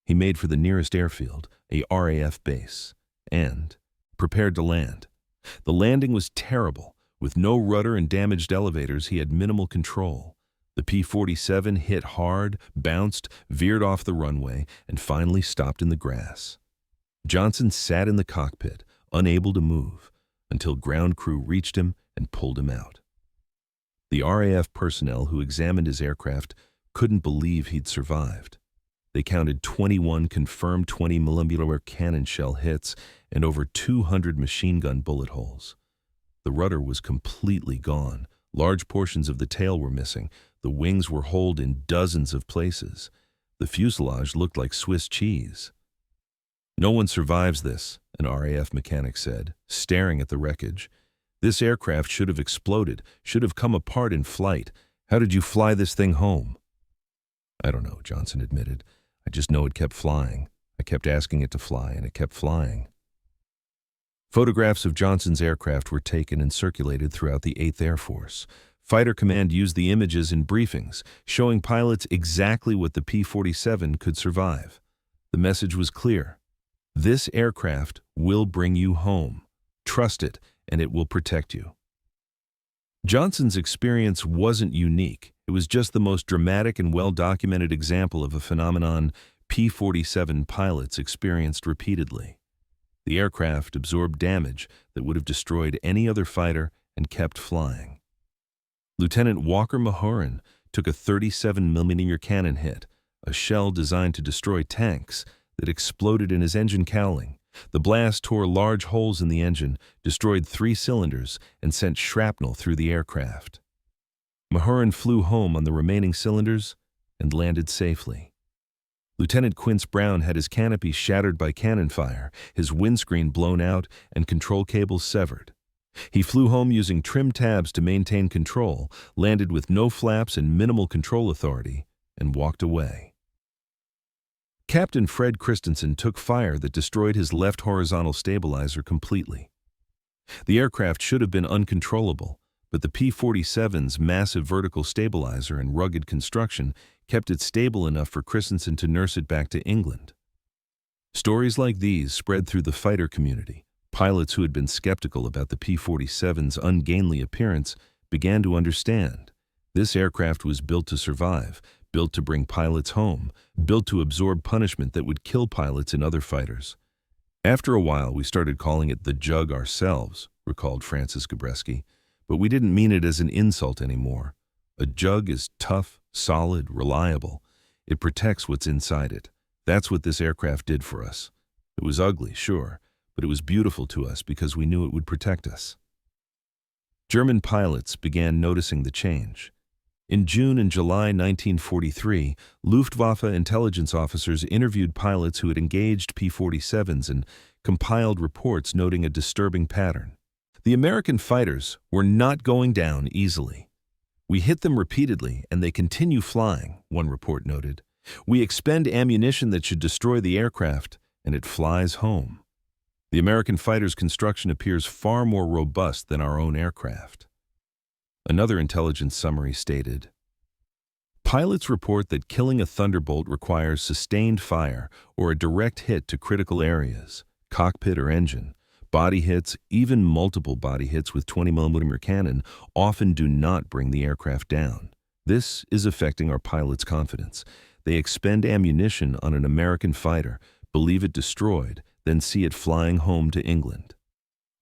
He made for the nearest airfield, a RAF base, and prepared to land. The landing was terrible. With no rudder and damaged elevators, he had minimal control. The P-47 hit hard, bounced, veered off the runway, and finally stopped in the grass. Johnson sat in the cockpit, unable to move, until ground crew reached him and pulled him out. The RAF personnel who examined his aircraft couldn't believe he'd survived. They counted 21 confirmed 20mm cannon shell hits and over 200 machine gun bullet holes. The rudder was completely gone. Large portions of the tail were missing. The wings were holed in dozens of places. The fuselage looked like Swiss cheese. "No one survives this," an RAF mechanic said, staring at the wreckage. "This aircraft should have exploded, should have come apart in flight. How did you fly this thing home?" "I don't know," Johnson admitted. "I just know it kept flying. I kept asking it to fly, and it kept flying." Photographs of Johnson's aircraft were taken and circulated throughout the 8th Air Force. Fighter Command used the images in briefings, showing pilots exactly what the P-47 could survive. The message was clear. This aircraft will bring you home. Trust it, and it will protect you. Johnson's experience wasn't unique. It was just the most dramatic and well-documented example of a phenomenon P-47 pilots experienced repeatedly. The aircraft absorbed damage that would have destroyed any other fighter and kept flying. Lieutenant Walker Mahurin took a 37mm cannon hit, a shell designed to destroy tanks, that exploded in his engine cowling. The blast tore large holes in the engine, destroyed 3 cylinders, and sent shrapnel through the aircraft. Mahurin flew home on the remaining cylinders and landed safely. Lieutenant Quince Brown had his canopy shattered by cannon fire, his windscreen blown out, and control cables severed. He flew home using trim tabs to maintain control, landed with no flaps and minimal control authority, and walked away. Captain Fred Christensen took fire that destroyed his left horizontal stabilizer completely. The aircraft should have been uncontrollable, but the P-47's massive vertical stabilizer and rugged construction kept it stable enough for Christensen to nurse it back to England. Stories like these spread through the fighter community. Pilots who had been skeptical about the P-47's ungainly appearance began to understand. This aircraft was built to survive, built to bring pilots home, built to absorb punishment that would kill pilots and other fighters. After a while, we started calling it the Jug ourselves, recalled Francis Gabreski, but we didn't mean it as an insult anymore. A Jug is tough, solid, reliable. It protects what's inside it. That's what this aircraft did for us. It was ugly, sure, but it was beautiful to us because we knew it would protect us. German pilots began noticing the change. In June and July 1943, Luftwaffe intelligence officers interviewed pilots who had engaged P-47s and compiled reports noting a disturbing pattern. The American fighters were not going down easily. "We hit them repeatedly, and they continue flying," one report noted. "We expend ammunition that should destroy the aircraft, and it flies home." The American fighter's construction appears far more robust than our own aircraft. Another intelligence summary stated, "Pilots report that killing a Thunderbolt requires sustained fire or a direct hit to critical areas, cockpit or engine. Body hits, even multiple body hits with 20mm cannon, often do not bring the aircraft down. This is affecting our pilots' confidence. They expend ammunition on an American fighter, believe it destroyed, then see it flying home to England."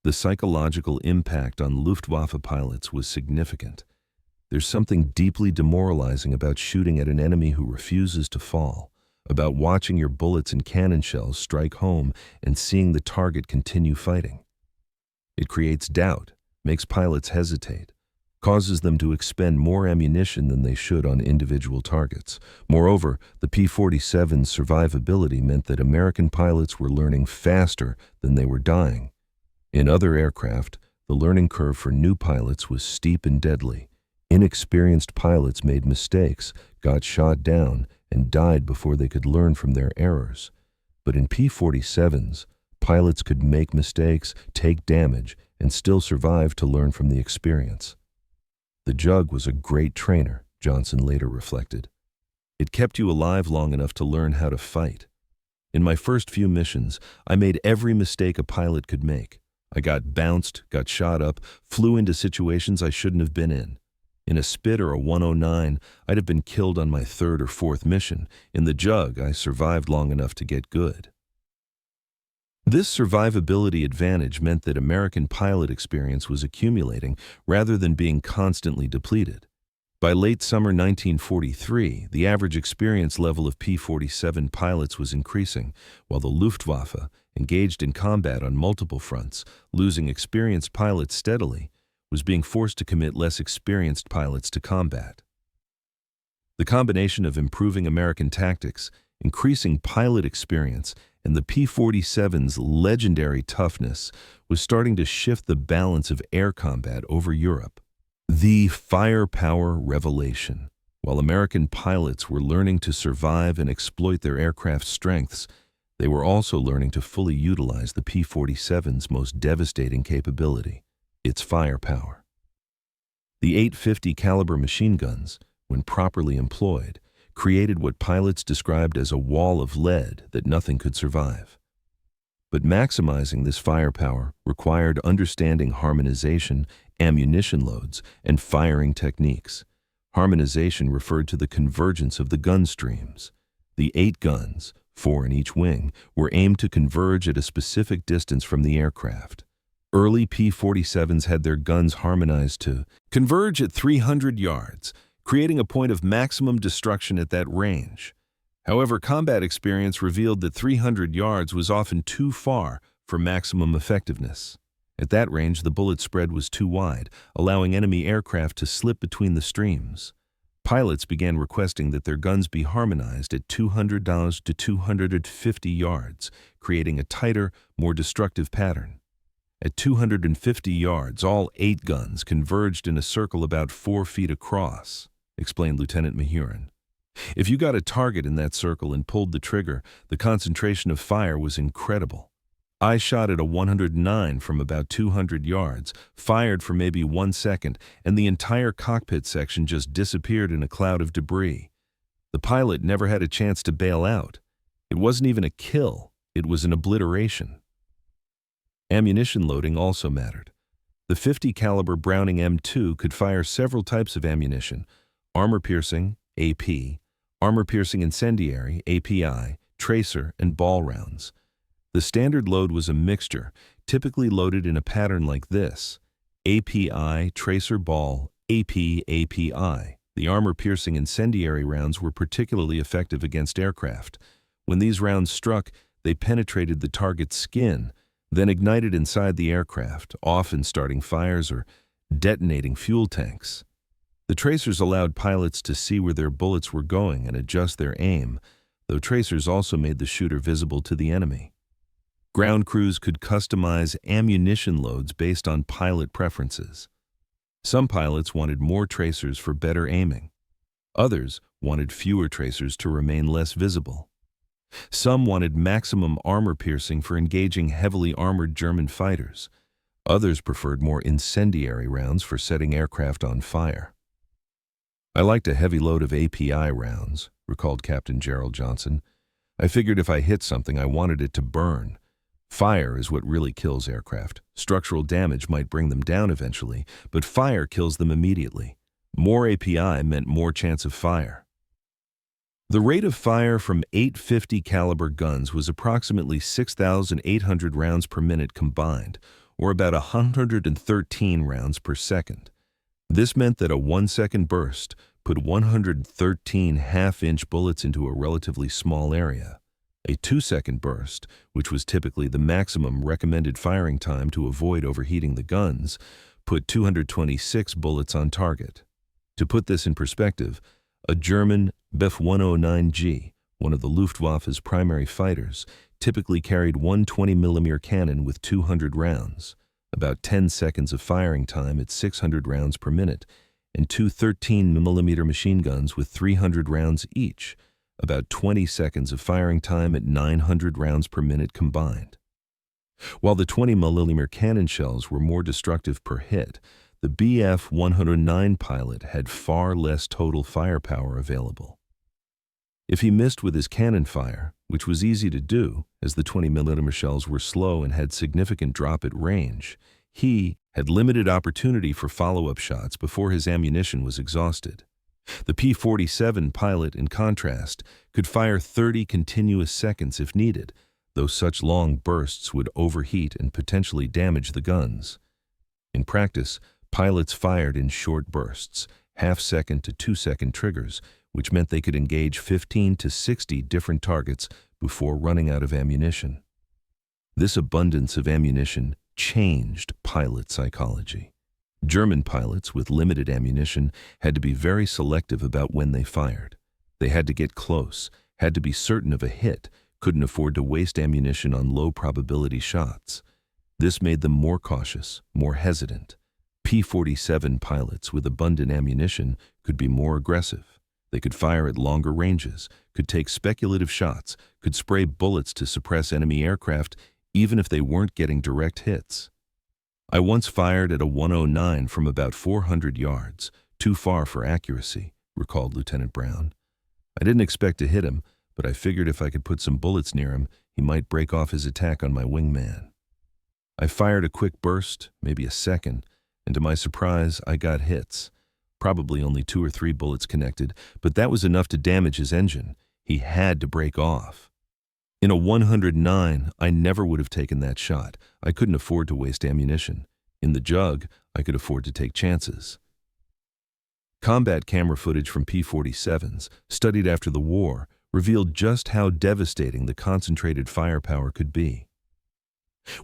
The psychological impact on Luftwaffe pilots was significant. There's something deeply demoralizing about shooting at an enemy who refuses to fall, about watching your bullets and cannon shells strike home and seeing the target continue fighting. It creates doubt, makes pilots hesitate, causes them to expend more ammunition than they should on individual targets. Moreover, the P-47's survivability meant that American pilots were learning faster than they were dying. In other aircraft, the learning curve for new pilots was steep and deadly. Inexperienced pilots made mistakes, got shot down, and died before they could learn from their errors. But in P-47s, pilots could make mistakes, take damage, and still survive to learn from the experience. The Jug was a great trainer, Johnson later reflected. It kept you alive long enough to learn how to fight. In my first few missions, I made every mistake a pilot could make. I got bounced, got shot up, flew into situations I shouldn't have been in. In a Spit or a 109, I'd have been killed on my third or fourth mission. In the Jug, I survived long enough to get good. This survivability advantage meant that American pilot experience was accumulating rather than being constantly depleted. By late summer 1943, the average experience level of P-47 pilots was increasing, while the Luftwaffe, engaged in combat on multiple fronts, losing experienced pilots steadily, was being forced to commit less experienced pilots to combat. The combination of improving American tactics, increasing pilot experience, and the P-47's legendary toughness was starting to shift the balance of air combat over Europe. The firepower revelation. While American pilots were learning to survive and exploit their aircraft's strengths, they were also learning to fully utilize the P-47's most devastating capability, its firepower. The 850 caliber machine guns, when properly employed, created what pilots described as a wall of lead that nothing could survive. But maximizing this firepower required understanding harmonization, ammunition loads, and firing techniques. Harmonization referred to the convergence of the gun streams. The 8 guns, 4 in each wing, were aimed to converge at a specific distance from the aircraft. Early P-47s had their guns harmonized to converge at 300 yards, creating a point of maximum destruction at that range. However, combat experience revealed that 300 yards was often too far for maximum effectiveness. At that range, the bullet spread was too wide, allowing enemy aircraft to slip between the streams. Pilots began requesting that their guns be harmonized at 200 to 250 yards, creating a tighter, more destructive pattern. At 250 yards, all 8 guns converged in a circle about 4 feet across, explained Lieutenant Mahurin. If you got a target in that circle and pulled the trigger, the concentration of fire was incredible. I shot at a 109 from about 200 yards, fired for maybe 1 second, and the entire cockpit section just disappeared in a cloud of debris. The pilot never had a chance to bail out. It wasn't even a kill, it was an obliteration. Ammunition loading also mattered. The 50 caliber Browning M2 could fire several types of ammunition: armor-piercing, AP, armor-piercing incendiary, API, tracer, and ball rounds. The standard load was a mixture, typically loaded in a pattern like this: API, tracer ball, AP, API. The armor-piercing incendiary rounds were particularly effective against aircraft. When these rounds struck, they penetrated the target's skin, then ignited inside the aircraft, often starting fires or detonating fuel tanks. The tracers allowed pilots to see where their bullets were going and adjust their aim, though tracers also made the shooter visible to the enemy. Ground crews could customize ammunition loads based on pilot preferences. Some pilots wanted more tracers for better aiming. Others wanted fewer tracers to remain less visible. Some wanted maximum armor piercing for engaging heavily armored German fighters. Others preferred more incendiary rounds for setting aircraft on fire. "I liked a heavy load of API rounds," recalled Captain Gerald Johnson. "I figured if I hit something, I wanted it to burn. Fire is what really kills aircraft. Structural damage might bring them down eventually, but fire kills them immediately. More API meant more chance of fire." The rate of fire from 850 caliber guns was approximately 6,800 rounds per minute combined, or about 113 rounds per second. This meant that a 1-second burst put 113 half-inch bullets into a relatively small area. A 2-second burst, which was typically the maximum recommended firing time to avoid overheating the guns, put 226 bullets on target. To put this in perspective, a German Bf 109G, one of the Luftwaffe's primary fighters, typically carried one 20mm cannon with 200 rounds, about 10 seconds of firing time at 600 rounds per minute, and two 13mm machine guns with 300 rounds each, about 20 seconds of firing time at 900 rounds per minute combined. While the 20mm cannon shells were more destructive per hit, the Bf 109 pilot had far less total firepower available. If he missed with his cannon fire, which was easy to do as the 20mm shells were slow and had significant drop at range, he had limited opportunity for follow-up shots before his ammunition was exhausted. The P-47 pilot, in contrast, could fire 30 continuous seconds if needed, though such long bursts would overheat and potentially damage the guns. In practice, pilots fired in short bursts, half-second to 2-second triggers, which meant they could engage 15 to 60 different targets before running out of ammunition. This abundance of ammunition changed pilot psychology. German pilots with limited ammunition had to be very selective about when they fired. They had to get close, had to be certain of a hit, couldn't afford to waste ammunition on low-probability shots. This made them more cautious, more hesitant. P-47 pilots with abundant ammunition could be more aggressive. They could fire at longer ranges, could take speculative shots, could spray bullets to suppress enemy aircraft even if they weren't getting direct hits. I once fired at a 109 from about 400 yards, too far for accuracy, recalled Lieutenant Brown. I didn't expect to hit him, but I figured if I could put some bullets near him, he might break off his attack on my wingman. I fired a quick burst, maybe a second, and to my surprise, I got hits. Probably only 2 or 3 bullets connected, but that was enough to damage his engine. He had to break off. In a 109, I never would have taken that shot. I couldn't afford to waste ammunition. In the Jug, I could afford to take chances. Combat camera footage from P-47s, studied after the war, revealed just how devastating the concentrated firepower could be.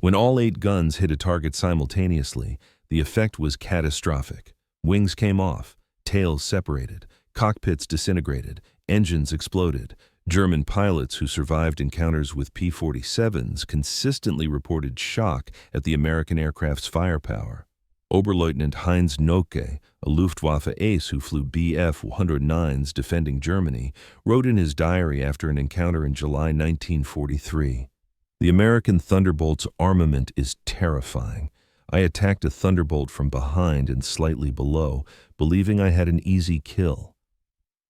When all 8 guns hit a target simultaneously, the effect was catastrophic. Wings came off, tails separated, cockpits disintegrated, engines exploded. German pilots who survived encounters with P-47s consistently reported shock at the American aircraft's firepower. Oberleutnant Heinz Nocke, a Luftwaffe ace who flew Bf-109s defending Germany, wrote in his diary after an encounter in July 1943, "The American Thunderbolt's armament is terrifying. I attacked a Thunderbolt from behind and slightly below, believing I had an easy kill.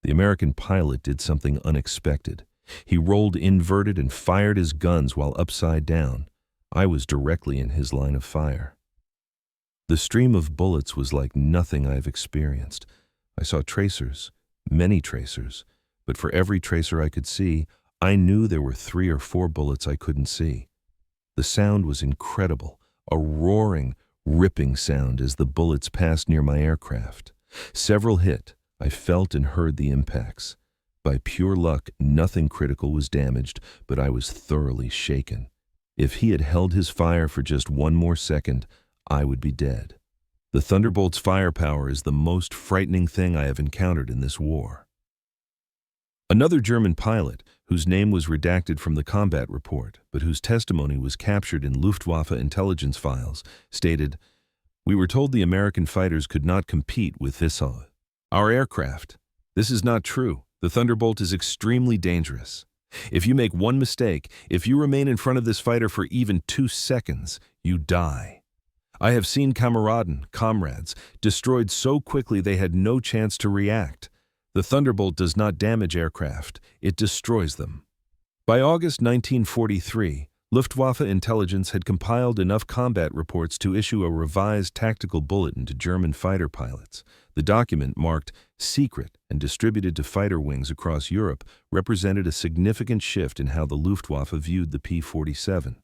The American pilot did something unexpected. He rolled inverted and fired his guns while upside down. I was directly in his line of fire. The stream of bullets was like nothing I've experienced. I saw tracers, many tracers, but for every tracer I could see, I knew there were 3 or 4 bullets I couldn't see. The sound was incredible, a roaring, ripping sound as the bullets passed near my aircraft. Several hit. I felt and heard the impacts. By pure luck, nothing critical was damaged, but I was thoroughly shaken. If he had held his fire for just 1 more second, I would be dead. The Thunderbolt's firepower is the most frightening thing I have encountered in this war." Another German pilot, whose name was redacted from the combat report, but whose testimony was captured in Luftwaffe intelligence files, stated, "We were told the American fighters could not compete with our aircraft. This is not true. The Thunderbolt is extremely dangerous. If you make one mistake, if you remain in front of this fighter for even 2 seconds, you die. I have seen comrades, destroyed so quickly they had no chance to react. The Thunderbolt does not damage aircraft, it destroys them." By August 1943, Luftwaffe intelligence had compiled enough combat reports to issue a revised tactical bulletin to German fighter pilots. The document, marked secret and distributed to fighter wings across Europe, represented a significant shift in how the Luftwaffe viewed the P-47.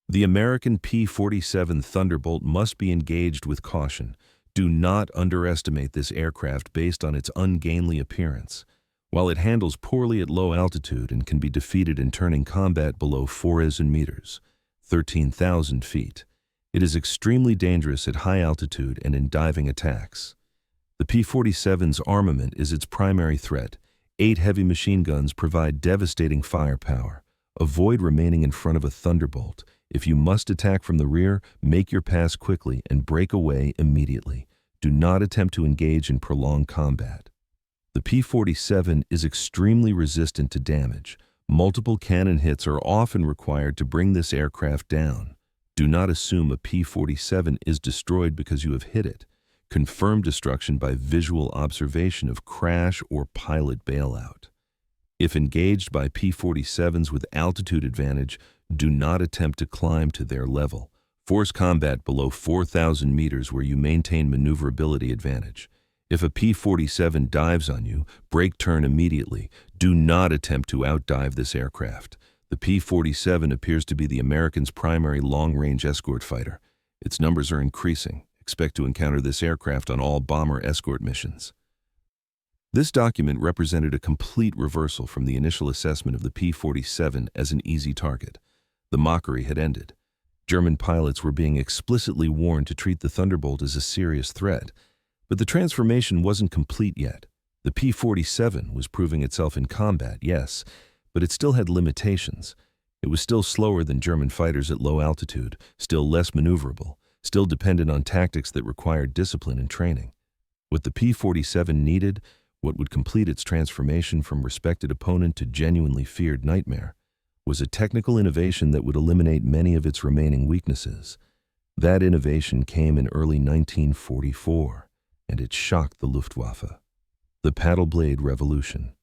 The American P-47 Thunderbolt must be engaged with caution. Do not underestimate this aircraft based on its ungainly appearance. While it handles poorly at low altitude and can be defeated in turning combat below 4,000 meters, 13,000 feet, it is extremely dangerous at high altitude and in diving attacks. The P-47's armament is its primary threat. 8 heavy machine guns provide devastating firepower. Avoid remaining in front of a Thunderbolt. If you must attack from the rear, make your pass quickly and break away immediately. Do not attempt to engage in prolonged combat. The P-47 is extremely resistant to damage. Multiple cannon hits are often required to bring this aircraft down. Do not assume a P-47 is destroyed because you have hit it. Confirm destruction by visual observation of crash or pilot bailout. If engaged by P-47s with altitude advantage, do not attempt to climb to their level. Force combat below 4,000 meters where you maintain maneuverability advantage. If a P-47 dives on you, brake turn immediately. Do not attempt to outdive this aircraft. The P-47 appears to be the Americans' primary long-range escort fighter. Its numbers are increasing. Expect to encounter this aircraft on all bomber escort missions. This document represented a complete reversal from the initial assessment of the P-47 as an easy target. The mockery had ended. German pilots were being explicitly warned to treat the Thunderbolt as a serious threat. But the transformation wasn't complete yet. The P-47 was proving itself in combat, yes, but it still had limitations. It was still slower than German fighters at low altitude, still less maneuverable, still dependent on tactics that required discipline and training. What the P-47 needed, what would complete its transformation from respected opponent to genuinely feared nightmare, was a technical innovation that would eliminate many of its remaining weaknesses. That innovation came in early 1944, and it shocked the Luftwaffe. The paddle blade revolution.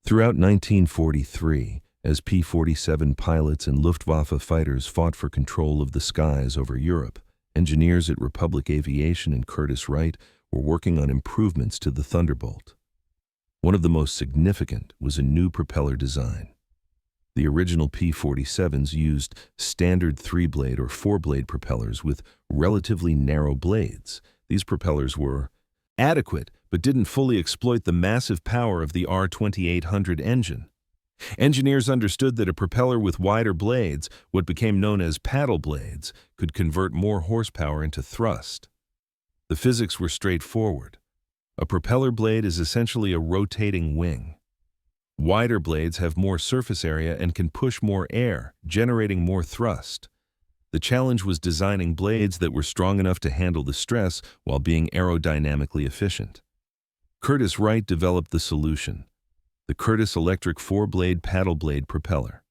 Throughout 1943, as P-47 pilots and Luftwaffe fighters fought for control of the skies over Europe, engineers at Republic Aviation and Curtiss-Wright were working on improvements to the Thunderbolt. One of the most significant was a new propeller design. The original P-47s used standard 3-blade or 4-blade propellers with relatively narrow blades. These propellers were adequate, but didn't fully exploit the massive power of the R-2800 engine. Engineers understood that a propeller with wider blades, what became known as paddle blades, could convert more horsepower into thrust. The physics were straightforward. A propeller blade is essentially a rotating wing. Wider blades have more surface area and can push more air, generating more thrust. The challenge was designing blades that were strong enough to handle the stress while being aerodynamically efficient. Curtiss-Wright developed the solution, the Curtiss Electric 4-blade paddle blade propeller.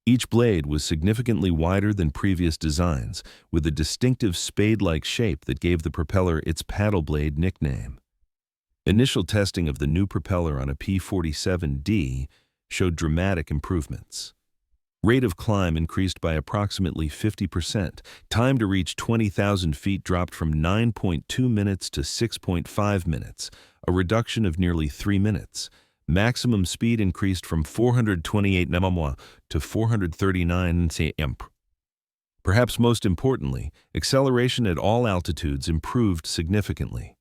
Each blade was significantly wider than previous designs, with a distinctive spade-like shape that gave the propeller its paddle blade nickname. Initial testing of the new propeller on a P-47D showed dramatic improvements. Rate of climb increased by approximately 50%. Time to reach 20,000 feet dropped from 9.2 minutes to 6.5 minutes, a reduction of nearly 3 minutes. Maximum speed increased from 428 km/h to 439 km/h. Perhaps most importantly, acceleration at all altitudes improved significantly.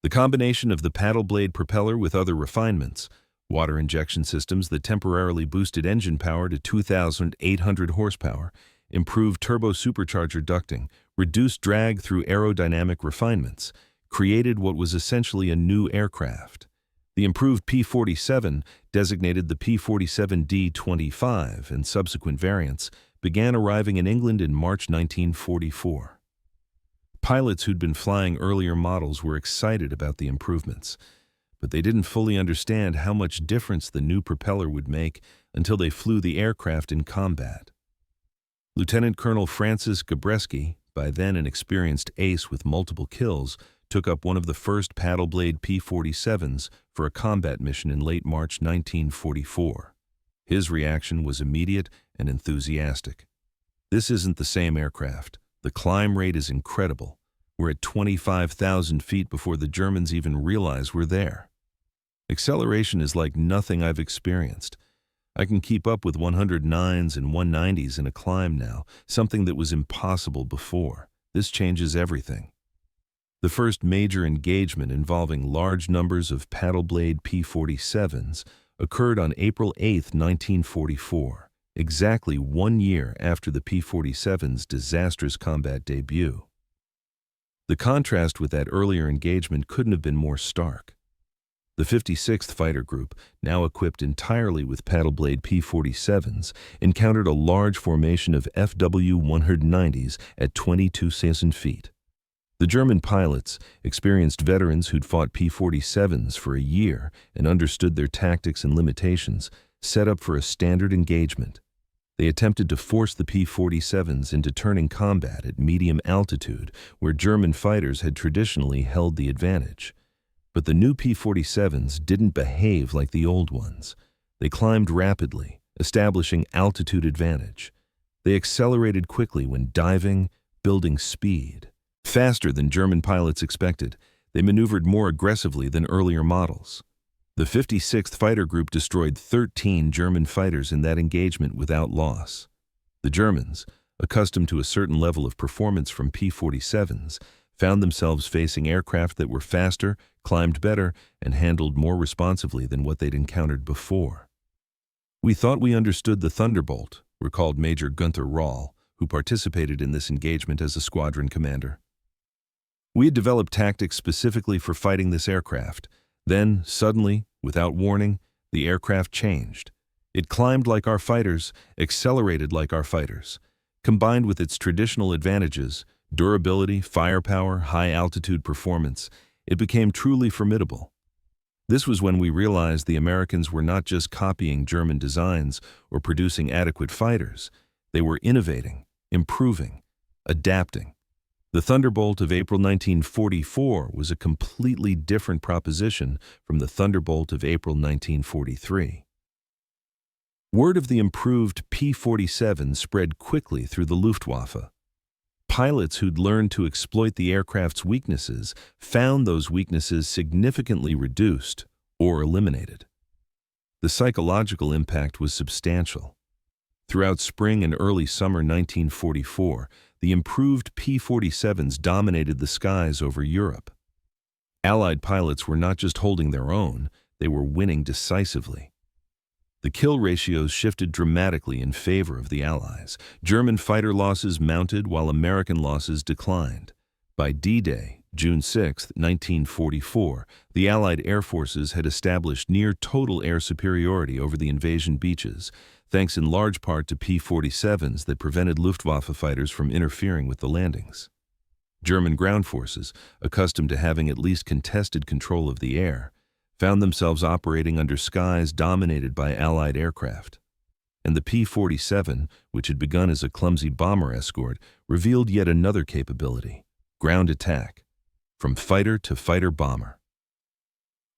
The combination of the paddle blade propeller with other refinements, water injection systems that temporarily boosted engine power to 2,800 horsepower, improved turbo supercharger ducting, reduced drag through aerodynamic refinements, created what was essentially a new aircraft. The improved P-47, designated the P-47D-25 and subsequent variants, began arriving in England in March 1944. Pilots who'd been flying earlier models were excited about the improvements, but they didn't fully understand how much difference the new propeller would make until they flew the aircraft in combat. Lieutenant Colonel Francis Gabreski, by then an experienced ace with multiple kills, took up one of the first paddle blade P-47s for a combat mission in late March 1944. His reaction was immediate and enthusiastic. "This isn't the same aircraft. The climb rate is incredible. We're at 25,000 feet before the Germans even realize we're there. Acceleration is like nothing I've experienced. I can keep up with 109s and 190s in a climb now, something that was impossible before. This changes everything." The first major engagement involving large numbers of paddle blade P-47s occurred on April 8, 1944, exactly 1 year after the P-47's disastrous combat debut. The contrast with that earlier engagement couldn't have been more stark. The 56th Fighter Group, now equipped entirely with paddle blade P-47s, encountered a large formation of FW-190s at 22,000 feet. The German pilots, experienced veterans who'd fought P-47s for a year and understood their tactics and limitations, set up for a standard engagement. They attempted to force the P-47s into turning combat at medium altitude, where German fighters had traditionally held the advantage. But the new P-47s didn't behave like the old ones. They climbed rapidly, establishing altitude advantage. They accelerated quickly when diving, building speed. Faster than German pilots expected, they maneuvered more aggressively than earlier models. The 56th Fighter Group destroyed 13 German fighters in that engagement without loss. The Germans, accustomed to a certain level of performance from P-47s, found themselves facing aircraft that were faster, climbed better, and handled more responsively than what they'd encountered before. "We thought we understood the Thunderbolt," recalled Major Gunther Rahl, who participated in this engagement as a squadron commander. "We had developed tactics specifically for fighting this aircraft. Then, suddenly, without warning, the aircraft changed. It climbed like our fighters, accelerated like our fighters. Combined with its traditional advantages, durability, firepower, high-altitude performance, it became truly formidable. This was when we realized the Americans were not just copying German designs or producing adequate fighters. They were innovating, improving, adapting. The Thunderbolt of April 1944 was a completely different proposition from the Thunderbolt of April 1943. Word of the improved P-47 spread quickly through the Luftwaffe. Pilots who'd learned to exploit the aircraft's weaknesses found those weaknesses significantly reduced or eliminated. The psychological impact was substantial. Throughout spring and early summer 1944, the improved P-47s dominated the skies over Europe. Allied pilots were not just holding their own, they were winning decisively. The kill ratios shifted dramatically in favor of the Allies. German fighter losses mounted while American losses declined. By D-Day, June 6, 1944, the Allied air forces had established near-total air superiority over the invasion beaches, thanks in large part to P-47s that prevented Luftwaffe fighters from interfering with the landings. German ground forces, accustomed to having at least contested control of the air, found themselves operating under skies dominated by Allied aircraft. And the P-47, which had begun as a clumsy bomber escort, revealed yet another capability: ground attack, from fighter to fighter bomber.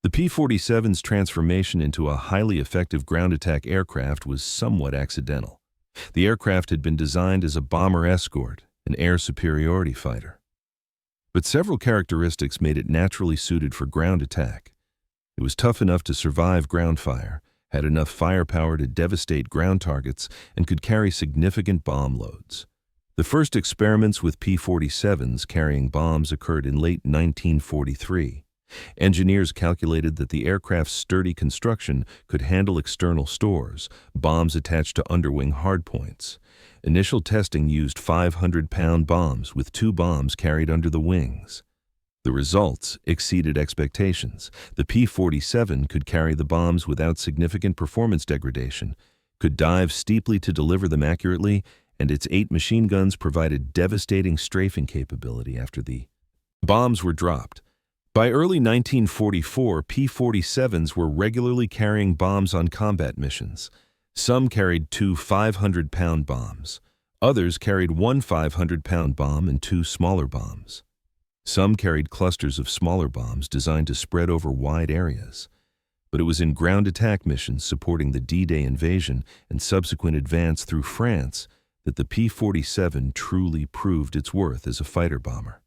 The P-47's transformation into a highly effective ground attack aircraft was somewhat accidental. The aircraft had been designed as a bomber escort, an air superiority fighter. But several characteristics made it naturally suited for ground attack. It was tough enough to survive ground fire, had enough firepower to devastate ground targets, and could carry significant bomb loads. The first experiments with P-47s carrying bombs occurred in late 1943. Engineers calculated that the aircraft's sturdy construction could handle external stores, bombs attached to underwing hardpoints. Initial testing used 500-pound bombs with 2 bombs carried under the wings. The results exceeded expectations. The P-47 could carry the bombs without significant performance degradation, could dive steeply to deliver them accurately, and its 8 machine guns provided devastating strafing capability after the bombs were dropped. By early 1944, P-47s were regularly carrying bombs on combat missions. Some carried 2 500-pound bombs. Others carried 1 500-pound bomb and 2 smaller bombs. Some carried clusters of smaller bombs designed to spread over wide areas. But it was in ground attack missions supporting the D-Day invasion and subsequent advance through France that the P-47 truly proved its worth as a fighter bomber.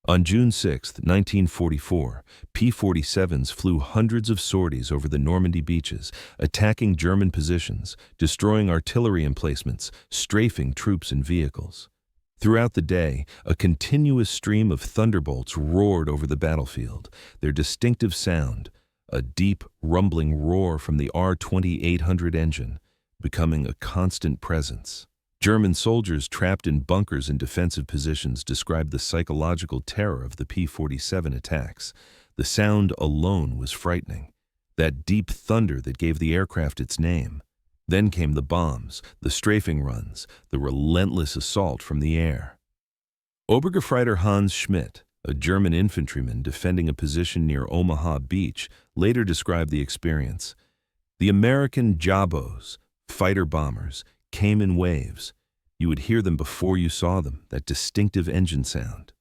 On June 6, 1944, P-47s flew hundreds of sorties over the Normandy beaches, attacking German positions, destroying artillery emplacements, strafing troops and vehicles. Throughout the day, a continuous stream of thunderbolts roared over the battlefield, their distinctive sound, a deep, rumbling roar from the R-2800 engine, becoming a constant presence. German soldiers trapped in bunkers and defensive positions described the psychological terror of the P-47 attacks. The sound alone was frightening, that deep thunder that gave the aircraft its name. Then came the bombs, the strafing runs, the relentless assault from the air. Obergefreiter Hans Schmidt, a German infantryman defending a position near Omaha Beach, later described the experience. The American Jabos, fighter bombers, came in waves. You would hear them before you saw them, that distinctive engine sound.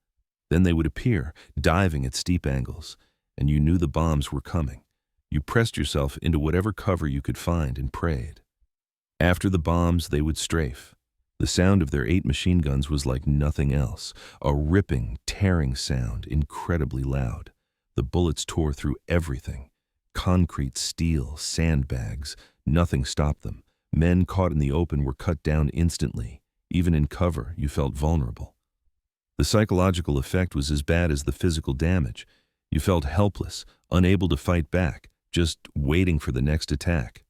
Then they would appear, diving at steep angles, and you knew the bombs were coming. You pressed yourself into whatever cover you could find and prayed. After the bombs, they would strafe. The sound of their 8 machine guns was like nothing else, a ripping, tearing sound, incredibly loud. The bullets tore through everything. Concrete, steel, sandbags, nothing stopped them. Men caught in the open were cut down instantly. Even in cover, you felt vulnerable. The psychological effect was as bad as the physical damage. You felt helpless, unable to fight back, just waiting for the next attack.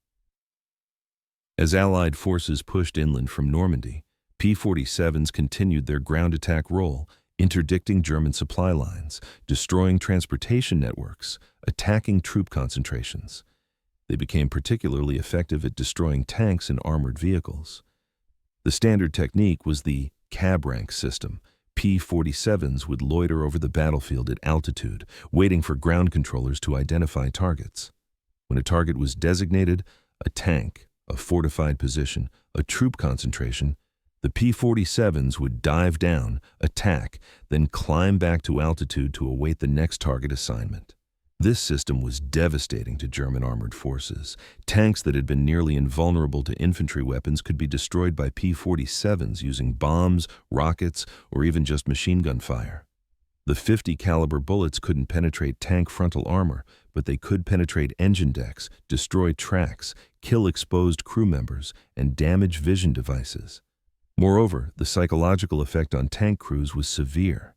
As Allied forces pushed inland from Normandy, P-47s continued their ground attack role, interdicting German supply lines, destroying transportation networks, attacking troop concentrations. They became particularly effective at destroying tanks and armored vehicles. The standard technique was the cab rank system. P-47s would loiter over the battlefield at altitude, waiting for ground controllers to identify targets. When a target was designated, a tank, a fortified position, a troop concentration, the P-47s would dive down, attack, then climb back to altitude to await the next target assignment. This system was devastating to German armored forces. Tanks that had been nearly invulnerable to infantry weapons could be destroyed by P-47s using bombs, rockets, or even just machine gun fire. The .50 caliber bullets couldn't penetrate tank frontal armor, but they could penetrate engine decks, destroy tracks, kill exposed crew members, and damage vision devices. Moreover, the psychological effect on tank crews was severe.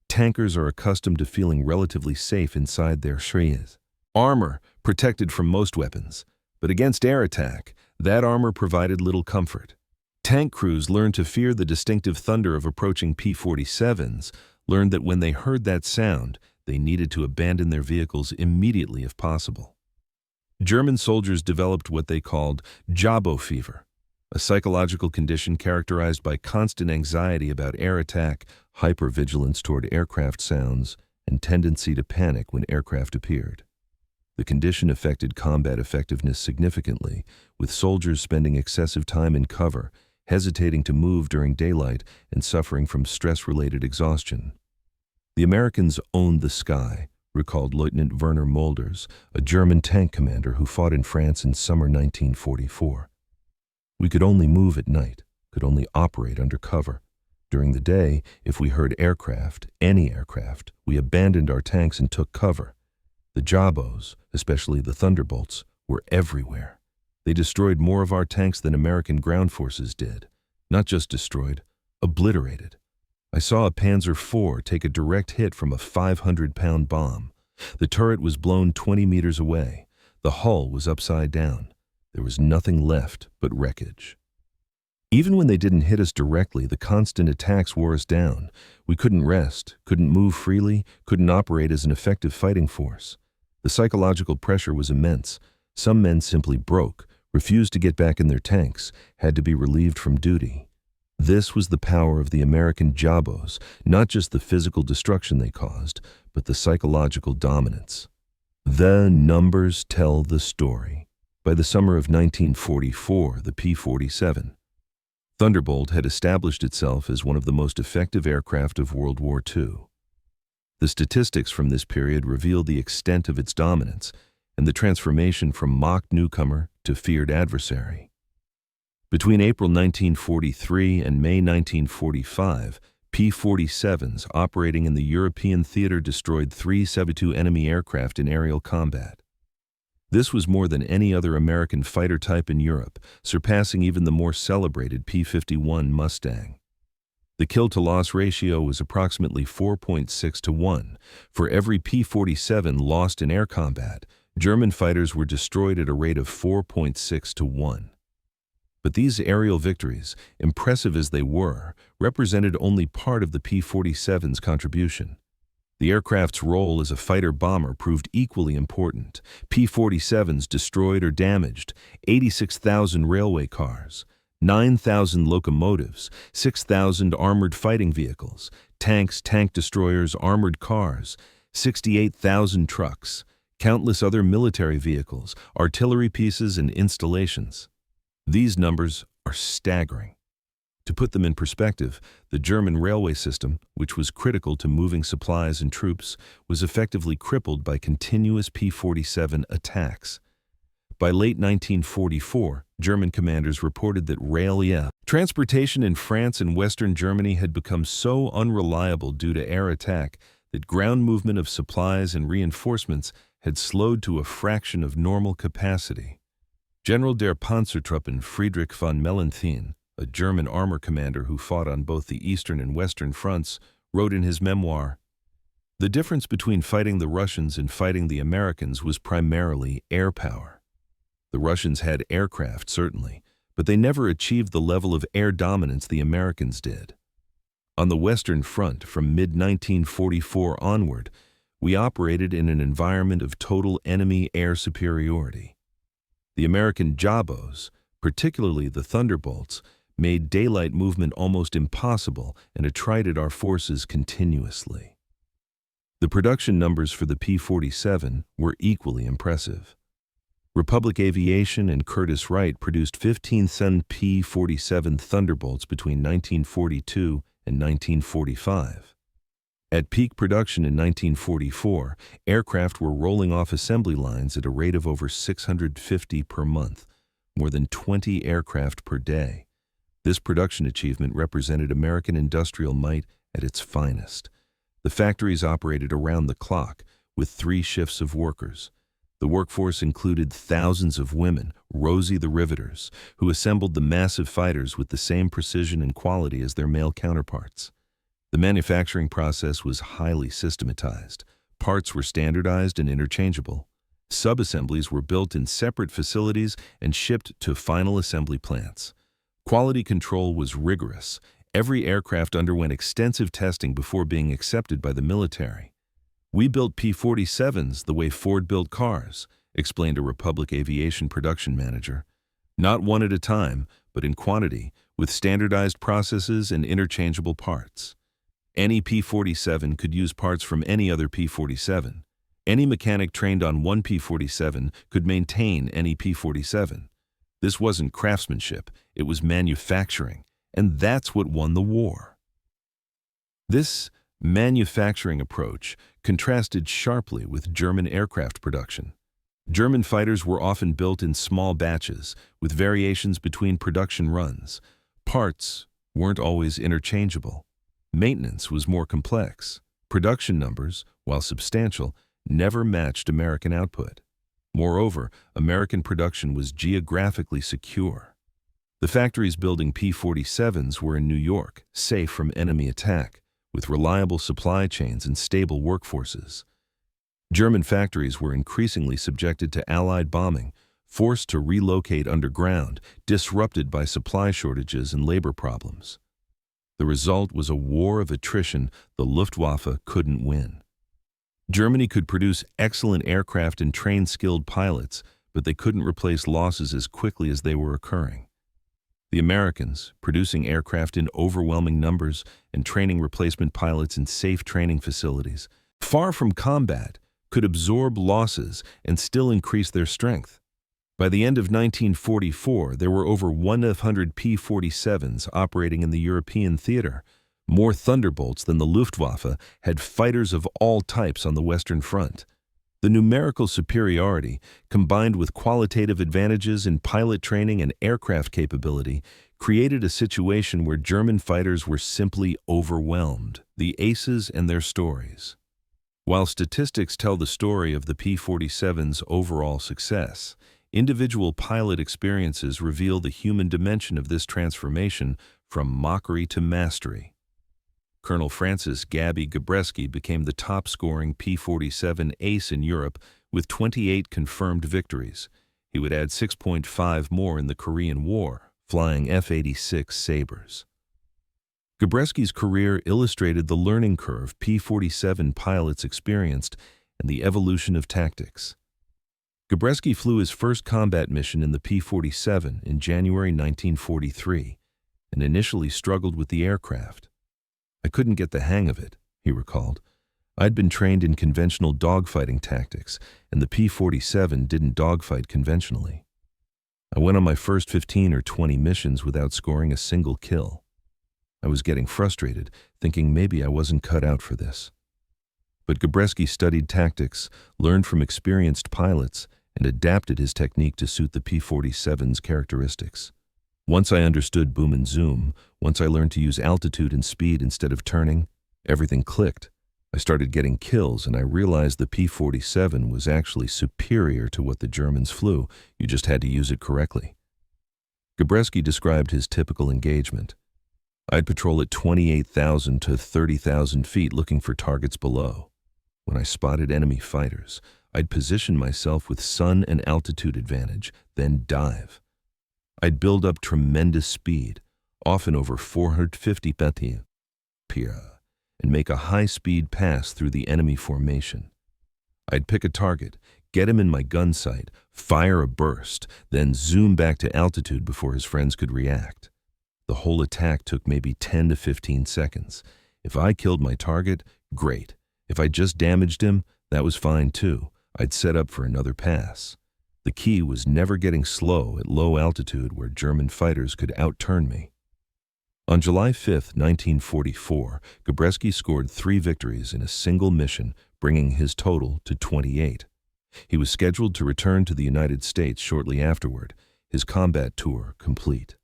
Tankers are accustomed to feeling relatively safe inside their shrias. Armor protected from most weapons, but against air attack, that armor provided little comfort. Tank crews learned to fear the distinctive thunder of approaching P-47s, learned that when they heard that sound, they needed to abandon their vehicles immediately if possible. German soldiers developed what they called Jabo fever, a psychological condition characterized by constant anxiety about air attack, hypervigilance toward aircraft sounds, and tendency to panic when aircraft appeared. The condition affected combat effectiveness significantly, with soldiers spending excessive time in cover, hesitating to move during daylight, and suffering from stress-related exhaustion. The Americans owned the sky, recalled Lieutenant Werner Mulders, a German tank commander who fought in France in summer 1944. We could only move at night, could only operate under cover. During the day, if we heard aircraft, any aircraft, we abandoned our tanks and took cover. The Jabos, especially the Thunderbolts, were everywhere. They destroyed more of our tanks than American ground forces did. Not just destroyed, obliterated. I saw a Panzer IV take a direct hit from a 500-pound bomb. The turret was blown 20 meters away. The hull was upside down. There was nothing left but wreckage. Even when they didn't hit us directly, the constant attacks wore us down. We couldn't rest, couldn't move freely, couldn't operate as an effective fighting force. The psychological pressure was immense. Some men simply broke, refused to get back in their tanks, had to be relieved from duty. This was the power of the American Jabos, not just the physical destruction they caused, but the psychological dominance. The numbers tell the story. By the summer of 1944, the P-47 Thunderbolt had established itself as one of the most effective aircraft of World War II. The statistics from this period reveal the extent of its dominance and the transformation from mocked newcomer to feared adversary. Between April 1943 and May 1945, P-47s operating in the European theater destroyed 372 enemy aircraft in aerial combat. This was more than any other American fighter type in Europe, surpassing even the more celebrated P-51 Mustang. The kill-to-loss ratio was approximately 4.6 to 1. For every P-47 lost in air combat, German fighters were destroyed at a rate of 4.6 to 1. But these aerial victories, impressive as they were, represented only part of the P-47's contribution. The aircraft's role as a fighter-bomber proved equally important. P-47s destroyed or damaged 86,000 railway cars, 9,000 locomotives, 6,000 armored fighting vehicles, tanks, tank destroyers, armored cars, 68,000 trucks, countless other military vehicles, artillery pieces, and installations. These numbers are staggering. To put them in perspective, the German railway system, which was critical to moving supplies and troops, was effectively crippled by continuous P-47 attacks. By late 1944, German commanders reported that rail Transportation in France and Western Germany had become so unreliable due to air attack that ground movement of supplies and reinforcements had slowed to a fraction of normal capacity. General der Panzertruppen Friedrich von Mellenthin, a German armor commander who fought on both the Eastern and Western fronts, wrote in his memoir, "The difference between fighting the Russians and fighting the Americans was primarily air power. The Russians had aircraft, certainly, but they never achieved the level of air dominance the Americans did. On the Western Front, from mid-1944 onward, we operated in an environment of total enemy air superiority. The American Jabos, particularly the Thunderbolts, made daylight movement almost impossible and attrited our forces continuously." The production numbers for the P-47 were equally impressive. Republic Aviation and Curtiss Wright produced 15 Sun P-47 Thunderbolts between 1942 and 1945. At peak production in 1944, aircraft were rolling off assembly lines at a rate of over 650 per month, more than 20 aircraft per day. This production achievement represented American industrial might at its finest. The factories operated around the clock, with 3 shifts of workers. The workforce included thousands of women, Rosie the Riveters, who assembled the massive fighters with the same precision and quality as their male counterparts. The manufacturing process was highly systematized. Parts were standardized and interchangeable. Subassemblies were built in separate facilities and shipped to final assembly plants. Quality control was rigorous. Every aircraft underwent extensive testing before being accepted by the military. "We built P-47s the way Ford built cars," explained a Republic Aviation production manager. "Not one at a time, but in quantity, with standardized processes and interchangeable parts. Any P-47 could use parts from any other P-47. Any mechanic trained on one P-47 could maintain any P-47. This wasn't craftsmanship, it was manufacturing, and that's what won the war." This manufacturing approach contrasted sharply with German aircraft production. German fighters were often built in small batches, with variations between production runs. Parts weren't always interchangeable. Maintenance was more complex. Production numbers, while substantial, never matched American output. Moreover, American production was geographically secure. The factories building P-47s were in New York, safe from enemy attack, with reliable supply chains and stable workforces. German factories were increasingly subjected to Allied bombing, forced to relocate underground, disrupted by supply shortages and labor problems. The result was a war of attrition the Luftwaffe couldn't win. Germany could produce excellent aircraft and train skilled pilots, but they couldn't replace losses as quickly as they were occurring. The Americans, producing aircraft in overwhelming numbers and training replacement pilots in safe training facilities, far from combat, could absorb losses and still increase their strength. By the end of 1944, there were over 100 P-47s operating in the European theater. More Thunderbolts than the Luftwaffe had fighters of all types on the Western Front. The numerical superiority, combined with qualitative advantages in pilot training and aircraft capability, created a situation where German fighters were simply overwhelmed. The aces and their stories. While statistics tell the story of the P-47's overall success, individual pilot experiences reveal the human dimension of this transformation from mockery to mastery. Colonel Francis "Gabby" Gabreski became the top-scoring P-47 ace in Europe with 28 confirmed victories. He would add 6.5 more in the Korean War, flying F-86 Sabres. Gabreski's career illustrated the learning curve P-47 pilots experienced and the evolution of tactics. Gabreski flew his first combat mission in the P-47 in January 1943 and initially struggled with the aircraft. "I couldn't get the hang of it," he recalled. "I'd been trained in conventional dogfighting tactics, and the P-47 didn't dogfight conventionally. I went on my first 15 or 20 missions without scoring a single kill. I was getting frustrated, thinking maybe I wasn't cut out for this." But Gabreski studied tactics, learned from experienced pilots, and adapted his technique to suit the P-47's characteristics. Once I understood boom and zoom, once I learned to use altitude and speed instead of turning, everything clicked. I started getting kills, and I realized the P-47 was actually superior to what the Germans flew. You just had to use it correctly. Gabreski described his typical engagement. I'd patrol at 28,000 to 30,000 feet looking for targets below. When I spotted enemy fighters, I'd position myself with sun and altitude advantage, then dive. I'd build up tremendous speed, often over 450 mph, and make a high-speed pass through the enemy formation. I'd pick a target, get him in my gun sight, fire a burst, then zoom back to altitude before his friends could react. The whole attack took maybe 10 to 15 seconds. If I killed my target, great. If I just damaged him, that was fine too. I'd set up for another pass. The key was never getting slow at low altitude where German fighters could outturn me. On July 5, 1944, Gabreski scored 3 victories in a single mission, bringing his total to 28. He was scheduled to return to the United States shortly afterward, his combat tour complete.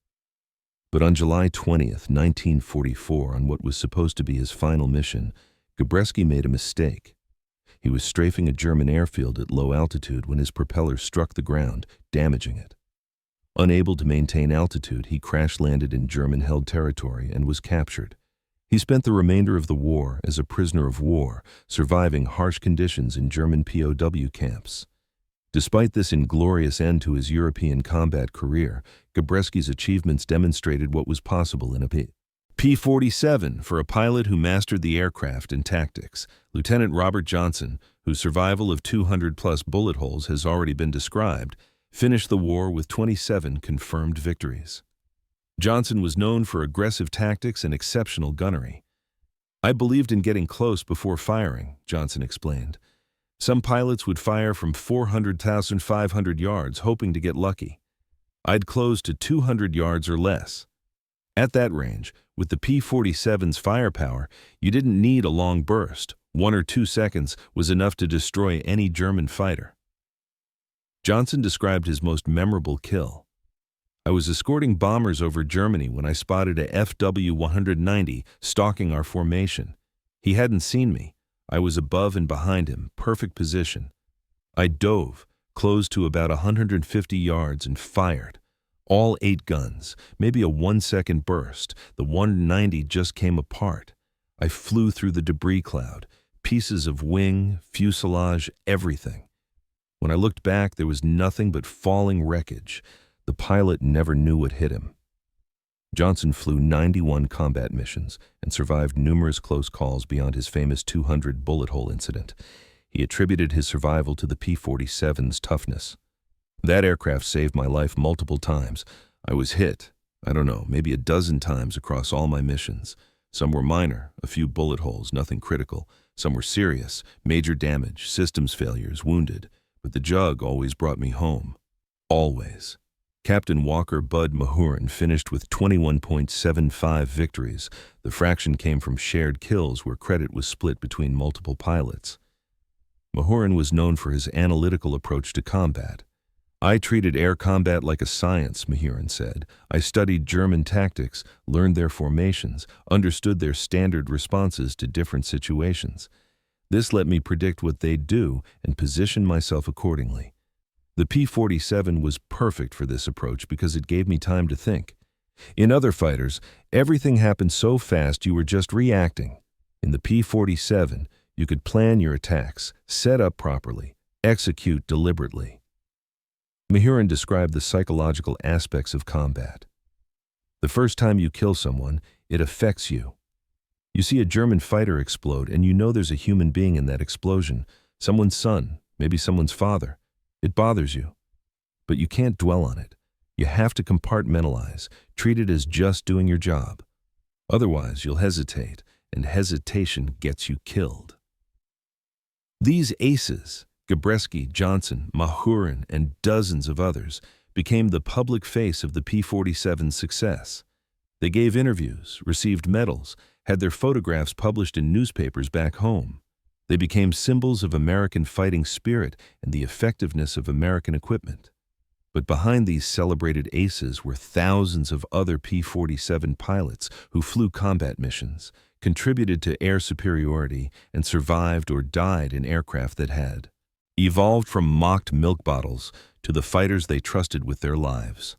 But on July 20, 1944, on what was supposed to be his final mission, Gabreski made a mistake. He was strafing a German airfield at low altitude when his propeller struck the ground, damaging it. Unable to maintain altitude, he crash-landed in German-held territory and was captured. He spent the remainder of the war as a prisoner of war, surviving harsh conditions in German POW camps. Despite this inglorious end to his European combat career, Gabreski's achievements demonstrated what was possible in a P-47 for a pilot who mastered the aircraft and tactics. Lieutenant Robert Johnson, whose survival of 200-plus bullet holes has already been described, finished the war with 27 confirmed victories. Johnson was known for aggressive tactics and exceptional gunnery. "I believed in getting close before firing," Johnson explained. "Some pilots would fire from 400,500 yards, hoping to get lucky. I'd close to 200 yards or less. At that range, with the P-47's firepower, you didn't need a long burst. 1 or 2 seconds was enough to destroy any German fighter." Johnson described his most memorable kill. "I was escorting bombers over Germany when I spotted a FW-190 stalking our formation. He hadn't seen me. I was above and behind him, perfect position. I dove, closed to about 150 yards and fired. All 8 guns, maybe a 1-second burst. The 190 just came apart. I flew through the debris cloud, pieces of wing, fuselage, everything. When I looked back, there was nothing but falling wreckage. The pilot never knew what hit him." Johnson flew 91 combat missions and survived numerous close calls beyond his famous 200 bullet hole incident. He attributed his survival to the P-47's toughness. "That aircraft saved my life multiple times. I was hit, I don't know, maybe a dozen times across all my missions. Some were minor, a few bullet holes, nothing critical. Some were serious, major damage, systems failures, wounded. But the Jug always brought me home. Always." Captain Walker Bud Mahurin finished with 21.75 victories. The fraction came from shared kills where credit was split between multiple pilots. Mahurin was known for his analytical approach to combat. "I treated air combat like a science," Mahurin said. "I studied German tactics, learned their formations, understood their standard responses to different situations. This let me predict what they'd do and position myself accordingly. The P-47 was perfect for this approach because it gave me time to think. In other fighters, everything happened so fast you were just reacting. In the P-47, you could plan your attacks, set up properly, execute deliberately." Mahurin described the psychological aspects of combat. "The first time you kill someone, it affects you. You see a German fighter explode and you know there's a human being in that explosion, someone's son, maybe someone's father. It bothers you. But you can't dwell on it. You have to compartmentalize, treat it as just doing your job. Otherwise, you'll hesitate, and hesitation gets you killed." These aces, Gabreski, Johnson, Mahurin, and dozens of others, became the public face of the P-47's success. They gave interviews, received medals, had their photographs published in newspapers back home. They became symbols of American fighting spirit and the effectiveness of American equipment. But behind these celebrated aces were thousands of other P-47 pilots who flew combat missions, contributed to air superiority, and survived or died in aircraft that had evolved from mocked milk bottles to the fighters they trusted with their lives.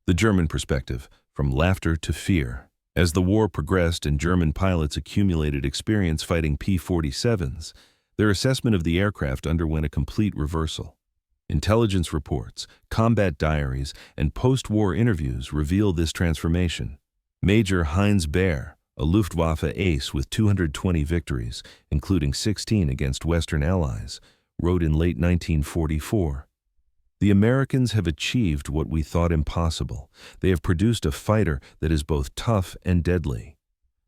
The German perspective, from laughter to fear. As the war progressed and German pilots accumulated experience fighting P-47s, their assessment of the aircraft underwent a complete reversal. Intelligence reports, combat diaries, and post-war interviews reveal this transformation. Major Heinz Baer, a Luftwaffe ace with 220 victories, including 16 against Western allies, wrote in late 1944, "The Americans have achieved what we thought impossible. They have produced a fighter that is both tough and deadly.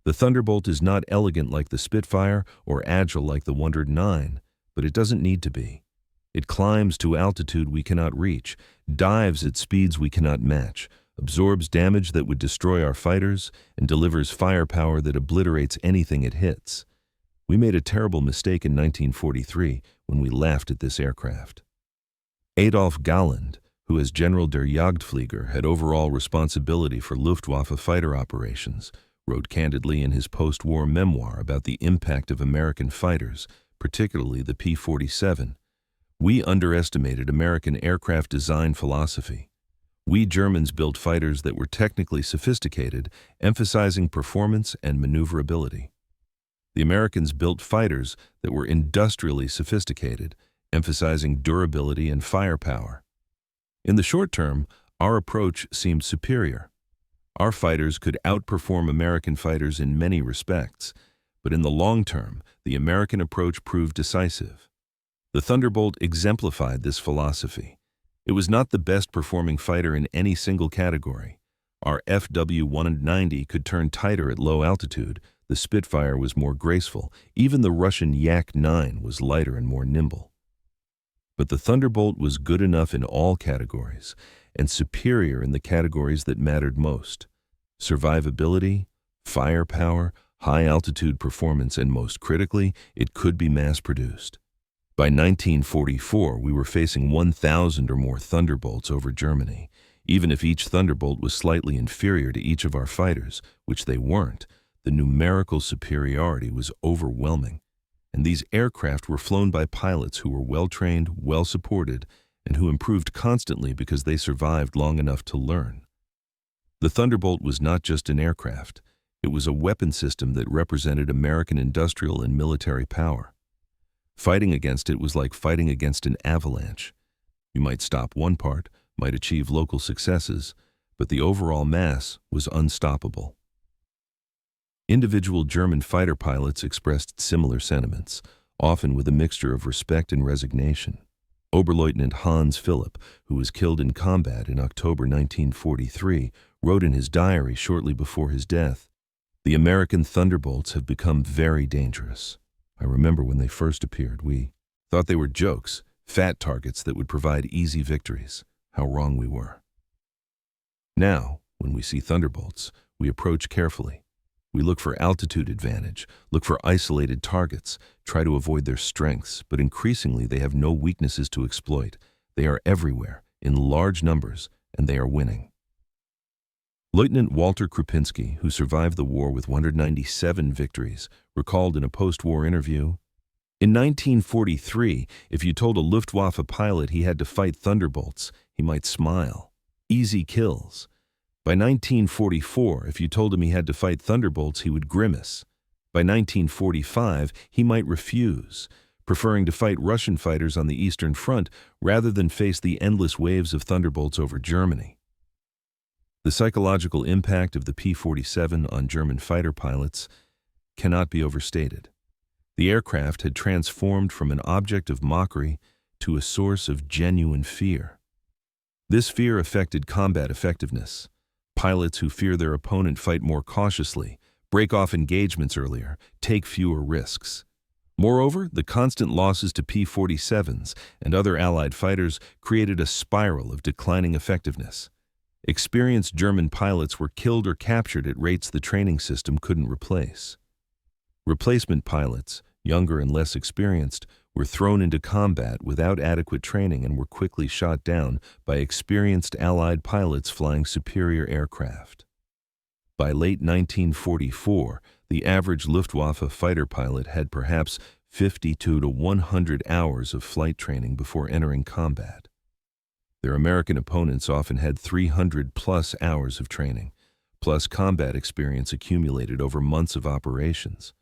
The Thunderbolt is not elegant like the Spitfire or agile like the Wonder 9, but it doesn't need to be. It climbs to altitude we cannot reach, dives at speeds we cannot match, absorbs damage that would destroy our fighters, and delivers firepower that obliterates anything it hits. We made a terrible mistake in 1943 when we laughed at this aircraft." Adolf Galland, who as General der Jagdflieger had overall responsibility for Luftwaffe fighter operations, wrote candidly in his post-war memoir about the impact of American fighters, particularly the P-47. "We underestimated American aircraft design philosophy. We Germans built fighters that were technically sophisticated, emphasizing performance and maneuverability. The Americans built fighters that were industrially sophisticated, emphasizing durability and firepower. In the short term, our approach seemed superior. Our fighters could outperform American fighters in many respects, but in the long term, the American approach proved decisive. The Thunderbolt exemplified this philosophy. It was not the best performing fighter in any single category. Our FW-190 could turn tighter at low altitude. The Spitfire was more graceful. Even the Russian Yak-9 was lighter and more nimble. But the Thunderbolt was good enough in all categories, and superior in the categories that mattered most: survivability, firepower, high-altitude performance, and most critically, it could be mass-produced. By 1944, we were facing 1,000 or more Thunderbolts over Germany. Even if each Thunderbolt was slightly inferior to each of our fighters, which they weren't, the numerical superiority was overwhelming. And these aircraft were flown by pilots who were well-trained, well-supported, and who improved constantly because they survived long enough to learn. The Thunderbolt was not just an aircraft. It was a weapon system that represented American industrial and military power. Fighting against it was like fighting against an avalanche. You might stop one part, might achieve local successes, but the overall mass was unstoppable. Individual German fighter pilots expressed similar sentiments, often with a mixture of respect and resignation. Oberleutnant Hans Philipp, who was killed in combat in October 1943, wrote in his diary shortly before his death, "The American Thunderbolts have become very dangerous. I remember when they first appeared, we thought they were jokes, fat targets that would provide easy victories. How wrong we were. Now, when we see Thunderbolts, we approach carefully. We look for altitude advantage, look for isolated targets, try to avoid their strengths, but increasingly they have no weaknesses to exploit. They are everywhere, in large numbers, and they are winning." Lieutenant Walter Krupinski, who survived the war with 197 victories, recalled in a post-war interview, "In 1943, if you told a Luftwaffe pilot he had to fight Thunderbolts, he might smile. Easy kills. By 1944, if you told him he had to fight Thunderbolts, he would grimace. By 1945, he might refuse, preferring to fight Russian fighters on the Eastern Front rather than face the endless waves of Thunderbolts over Germany." The psychological impact of the P-47 on German fighter pilots cannot be overstated. The aircraft had transformed from an object of mockery to a source of genuine fear. This fear affected combat effectiveness. Pilots who fear their opponent fight more cautiously, break off engagements earlier, take fewer risks. Moreover, the constant losses to P-47s and other Allied fighters created a spiral of declining effectiveness. Experienced German pilots were killed or captured at rates the training system couldn't replace. Replacement pilots, younger and less experienced, were thrown into combat without adequate training and were quickly shot down by experienced Allied pilots flying superior aircraft. By late 1944, the average Luftwaffe fighter pilot had perhaps 52 to 100 hours of flight training before entering combat. Their American opponents often had 300-plus hours of training, plus combat experience accumulated over months of operations.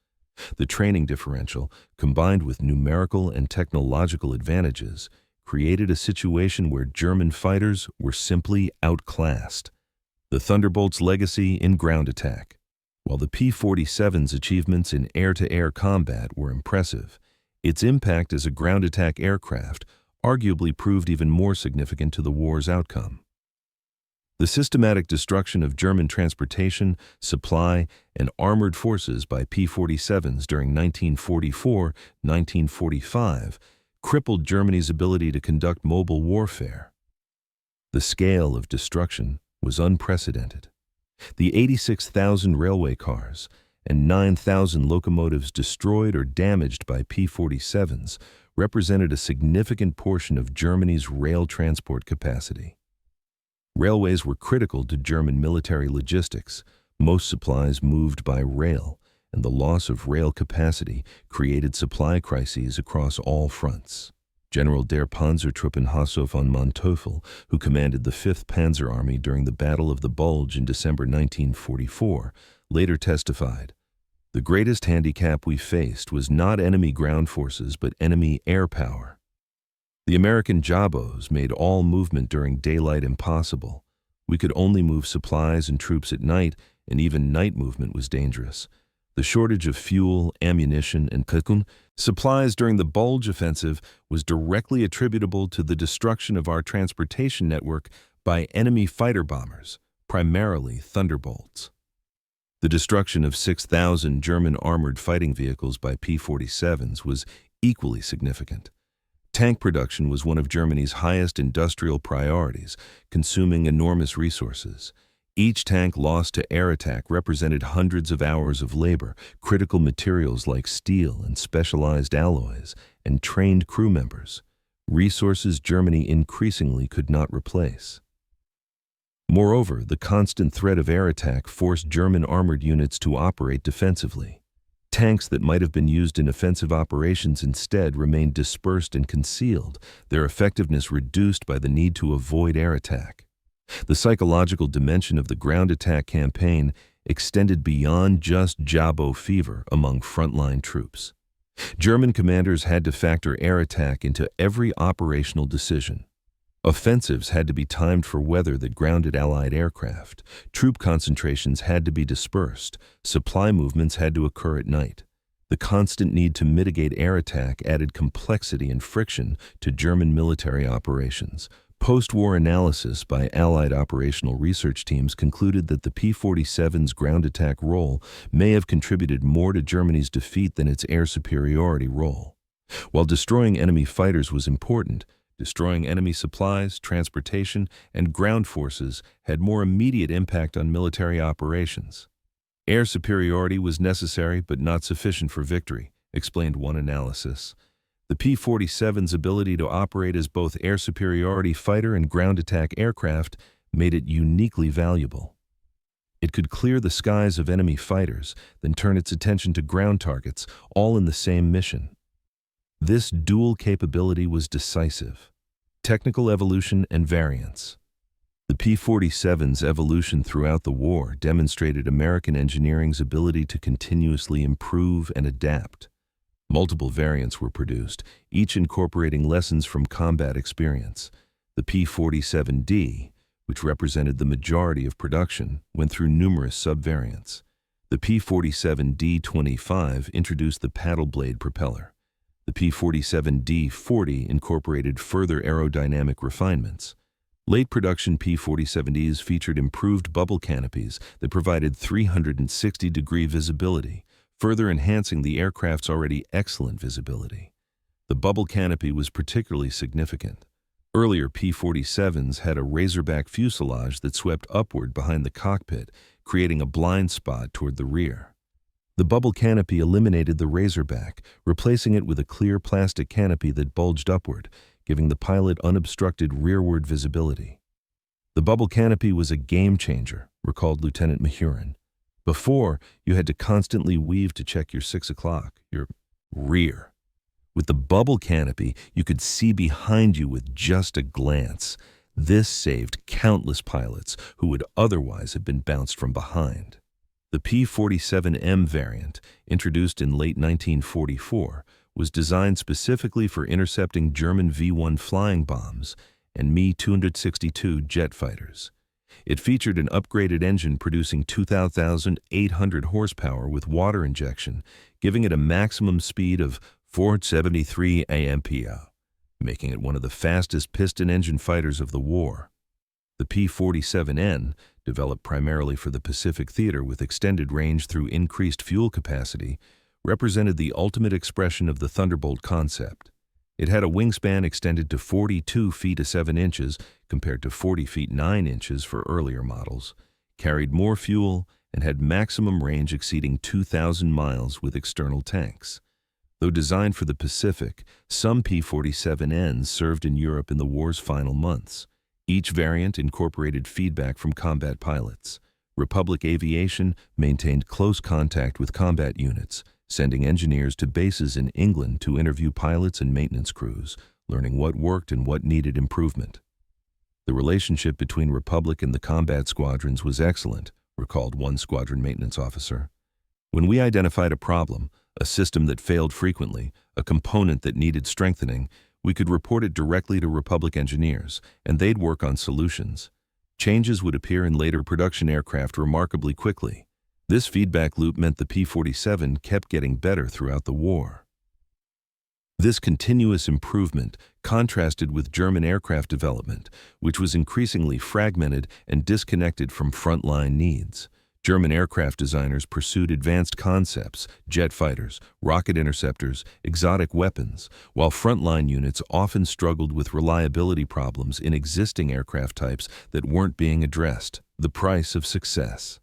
The training differential, combined with numerical and technological advantages, created a situation where German fighters were simply outclassed. The Thunderbolt's legacy in ground attack. While the P-47's achievements in air-to-air combat were impressive, its impact as a ground attack aircraft arguably proved even more significant to the war's outcome. The systematic destruction of German transportation, supply, and armored forces by P-47s during 1944-1945 crippled Germany's ability to conduct mobile warfare. The scale of destruction was unprecedented. The 86,000 railway cars and 9,000 locomotives destroyed or damaged by P-47s represented a significant portion of Germany's rail transport capacity. Railways were critical to German military logistics. Most supplies moved by rail, and the loss of rail capacity created supply crises across all fronts. General der Panzertruppen Hasso von Manteuffel, who commanded the 5th Panzer Army during the Battle of the Bulge in December 1944, later testified, "The greatest handicap we faced was not enemy ground forces but enemy air power. The American Jabos made all movement during daylight impossible. We could only move supplies and troops at night, and even night movement was dangerous. The shortage of fuel, ammunition, and supplies during the Bulge offensive was directly attributable to the destruction of our transportation network by enemy fighter bombers, primarily Thunderbolts." The destruction of 6,000 German armored fighting vehicles by P-47s was equally significant. Tank production was one of Germany's highest industrial priorities, consuming enormous resources. Each tank lost to air attack represented hundreds of hours of labor, critical materials like steel and specialized alloys, and trained crew members, resources Germany increasingly could not replace. Moreover, the constant threat of air attack forced German armored units to operate defensively. Tanks that might have been used in offensive operations instead remained dispersed and concealed, their effectiveness reduced by the need to avoid air attack. The psychological dimension of the ground attack campaign extended beyond just Jabo fever among frontline troops. German commanders had to factor air attack into every operational decision. Offensives had to be timed for weather that grounded Allied aircraft. Troop concentrations had to be dispersed. Supply movements had to occur at night. The constant need to mitigate air attack added complexity and friction to German military operations. Post-war analysis by Allied operational research teams concluded that the P-47's ground attack role may have contributed more to Germany's defeat than its air superiority role. While destroying enemy fighters was important, destroying enemy supplies, transportation, and ground forces had more immediate impact on military operations. Air superiority was necessary but not sufficient for victory, explained one analysis. The P-47's ability to operate as both air superiority fighter and ground attack aircraft made it uniquely valuable. It could clear the skies of enemy fighters, then turn its attention to ground targets, all in the same mission. This dual capability was decisive. Technical evolution and variance. The P-47's evolution throughout the war demonstrated American engineering's ability to continuously improve and adapt. Multiple variants were produced, each incorporating lessons from combat experience. The P-47D, which represented the majority of production, went through numerous subvariants. The P-47D-25 introduced the paddle blade propeller. The P-47D-40 incorporated further aerodynamic refinements. Late production P-47Ds featured improved bubble canopies that provided 360-degree visibility, further enhancing the aircraft's already excellent visibility. The bubble canopy was particularly significant. Earlier P-47s had a razorback fuselage that swept upward behind the cockpit, creating a blind spot toward the rear. The bubble canopy eliminated the razorback, replacing it with a clear plastic canopy that bulged upward, giving the pilot unobstructed rearward visibility. The bubble canopy was a game changer, recalled Lieutenant Mahurin. Before, you had to constantly weave to check your 6 o'clock, your rear. With the bubble canopy, you could see behind you with just a glance. This saved countless pilots who would otherwise have been bounced from behind. The P-47M variant, introduced in late 1944, was designed specifically for intercepting German V-1 flying bombs and Me-262 jet fighters. It featured an upgraded engine producing 2,800 horsepower with water injection, giving it a maximum speed of 473 AMPA, making it one of the fastest piston engine fighters of the war. The P-47N, developed primarily for the Pacific Theater with extended range through increased fuel capacity, represented the ultimate expression of the Thunderbolt concept. It had a wingspan extended to 42 feet 7 inches compared to 40 feet 9 inches for earlier models, carried more fuel, and had maximum range exceeding 2,000 miles with external tanks. Though designed for the Pacific, some P-47Ns served in Europe in the war's final months. Each variant incorporated feedback from combat pilots. Republic Aviation maintained close contact with combat units, sending engineers to bases in England to interview pilots and maintenance crews, learning what worked and what needed improvement. The relationship between Republic and the combat squadrons was excellent, recalled one squadron maintenance officer. When we identified a problem, a system that failed frequently, a component that needed strengthening, we could report it directly to Republic engineers, and they'd work on solutions. Changes would appear in later production aircraft remarkably quickly. This feedback loop meant the P-47 kept getting better throughout the war. This continuous improvement contrasted with German aircraft development, which was increasingly fragmented and disconnected from frontline needs. German aircraft designers pursued advanced concepts, jet fighters, rocket interceptors, exotic weapons, while frontline units often struggled with reliability problems in existing aircraft types that weren't being addressed. The price of success.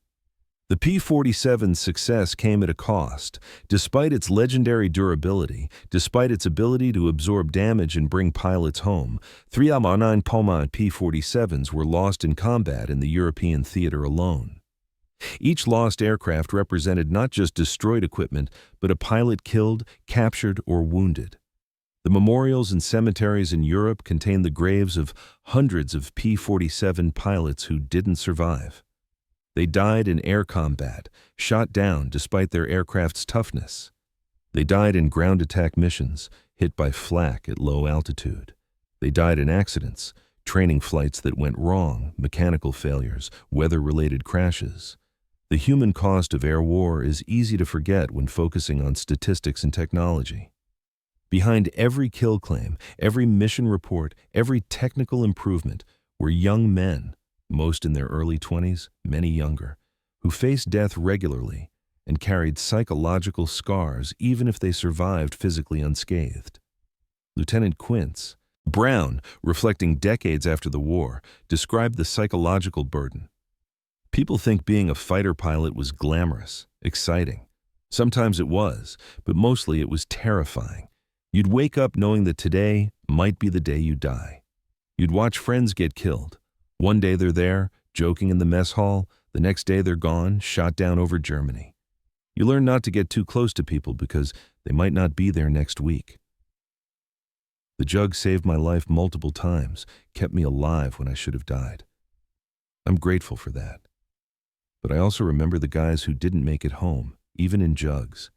The P-47's success came at a cost. Despite its legendary durability, despite its ability to absorb damage and bring pilots home, 3 of our 9 Pullman P-47s were lost in combat in the European theater alone. Each lost aircraft represented not just destroyed equipment, but a pilot killed, captured, or wounded. The memorials and cemeteries in Europe contain the graves of hundreds of P-47 pilots who didn't survive. They died in air combat, shot down despite their aircraft's toughness. They died in ground attack missions, hit by flak at low altitude. They died in accidents, training flights that went wrong, mechanical failures, weather-related crashes. The human cost of air war is easy to forget when focusing on statistics and technology. Behind every kill claim, every mission report, every technical improvement were young men, most in their early 20s, many younger, who faced death regularly and carried psychological scars even if they survived physically unscathed. Lieutenant Quince Brown, reflecting decades after the war, described the psychological burden. People think being a fighter pilot was glamorous, exciting. Sometimes it was, but mostly it was terrifying. You'd wake up knowing that today might be the day you die. You'd watch friends get killed. One day they're there, joking in the mess hall. The next day they're gone, shot down over Germany. You learn not to get too close to people because they might not be there next week. The jug saved my life multiple times, kept me alive when I should have died. I'm grateful for that. But I also remember the guys who didn't make it home, even in jugs.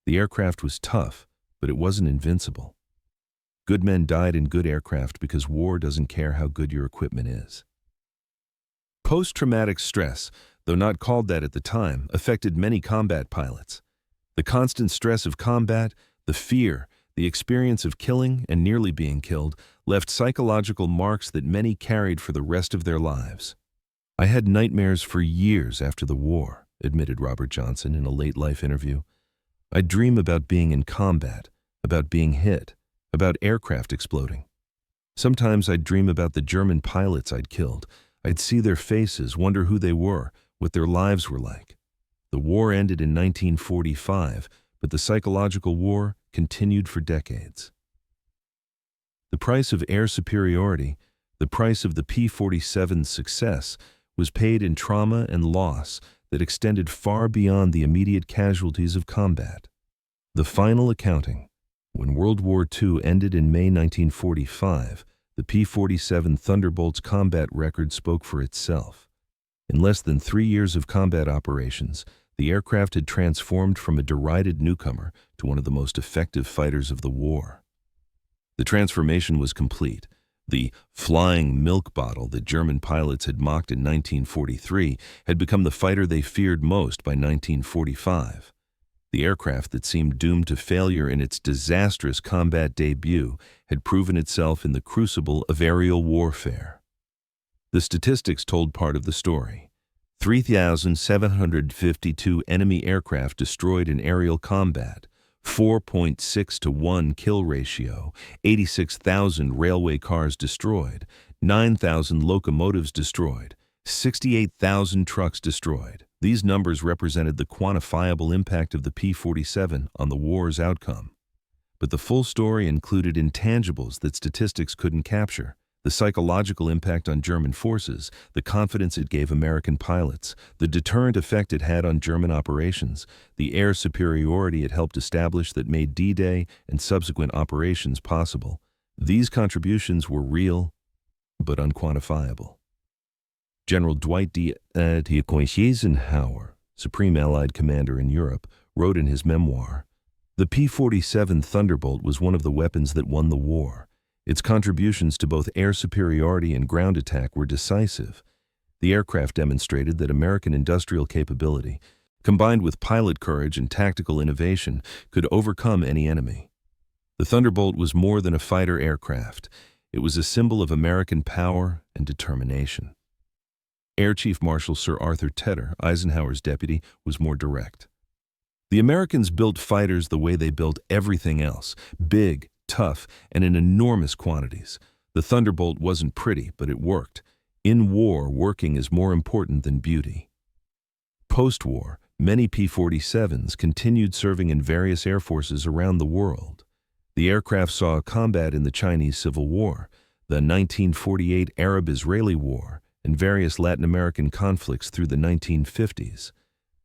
The aircraft was tough, but it wasn't invincible. Good men died in good aircraft because war doesn't care how good your equipment is. Post-traumatic stress, though not called that at the time, affected many combat pilots. The constant stress of combat, the fear, the experience of killing and nearly being killed left psychological marks that many carried for the rest of their lives. I had nightmares for years after the war, admitted Robert Johnson in a late-life interview. I'd dream about being in combat, about being hit, about aircraft exploding. Sometimes I'd dream about the German pilots I'd killed. I'd see their faces, wonder who they were, what their lives were like. The war ended in 1945, but the psychological war continued for decades. The price of air superiority, the price of the P-47's success, was paid in trauma and loss that extended far beyond the immediate casualties of combat. The final accounting. When World War II ended in May 1945, the P-47 Thunderbolt's combat record spoke for itself. In less than 3 years of combat operations, the aircraft had transformed from a derided newcomer to one of the most effective fighters of the war. The transformation was complete. The flying milk bottle that German pilots had mocked in 1943 had become the fighter they feared most by 1945. The aircraft that seemed doomed to failure in its disastrous combat debut had proven itself in the crucible of aerial warfare. The statistics told part of the story. 3,752 enemy aircraft destroyed in aerial combat, 4.6 to 1 kill ratio, 86,000 railway cars destroyed, 9,000 locomotives destroyed, 68,000 trucks destroyed. These numbers represented the quantifiable impact of the P-47 on the war's outcome. But the full story included intangibles that statistics couldn't capture: the psychological impact on German forces, the confidence it gave American pilots, the deterrent effect it had on German operations, the air superiority it helped establish that made D-Day and subsequent operations possible. These contributions were real, but unquantifiable. General Dwight D. Eisenhower, Supreme Allied Commander in Europe, wrote in his memoir, "The P-47 Thunderbolt was one of the weapons that won the war. Its contributions to both air superiority and ground attack were decisive. The aircraft demonstrated that American industrial capability, combined with pilot courage and tactical innovation, could overcome any enemy. The Thunderbolt was more than a fighter aircraft. It was a symbol of American power and determination." Air Chief Marshal Sir Arthur Tedder, Eisenhower's deputy, was more direct. "The Americans built fighters the way they built everything else, big, tough, and in enormous quantities. The Thunderbolt wasn't pretty, but it worked. In war, working is more important than beauty." Post-war, many P-47s continued serving in various air forces around the world. The aircraft saw combat in the Chinese Civil War, the 1948 Arab-Israeli War, and various Latin American conflicts through the 1950s.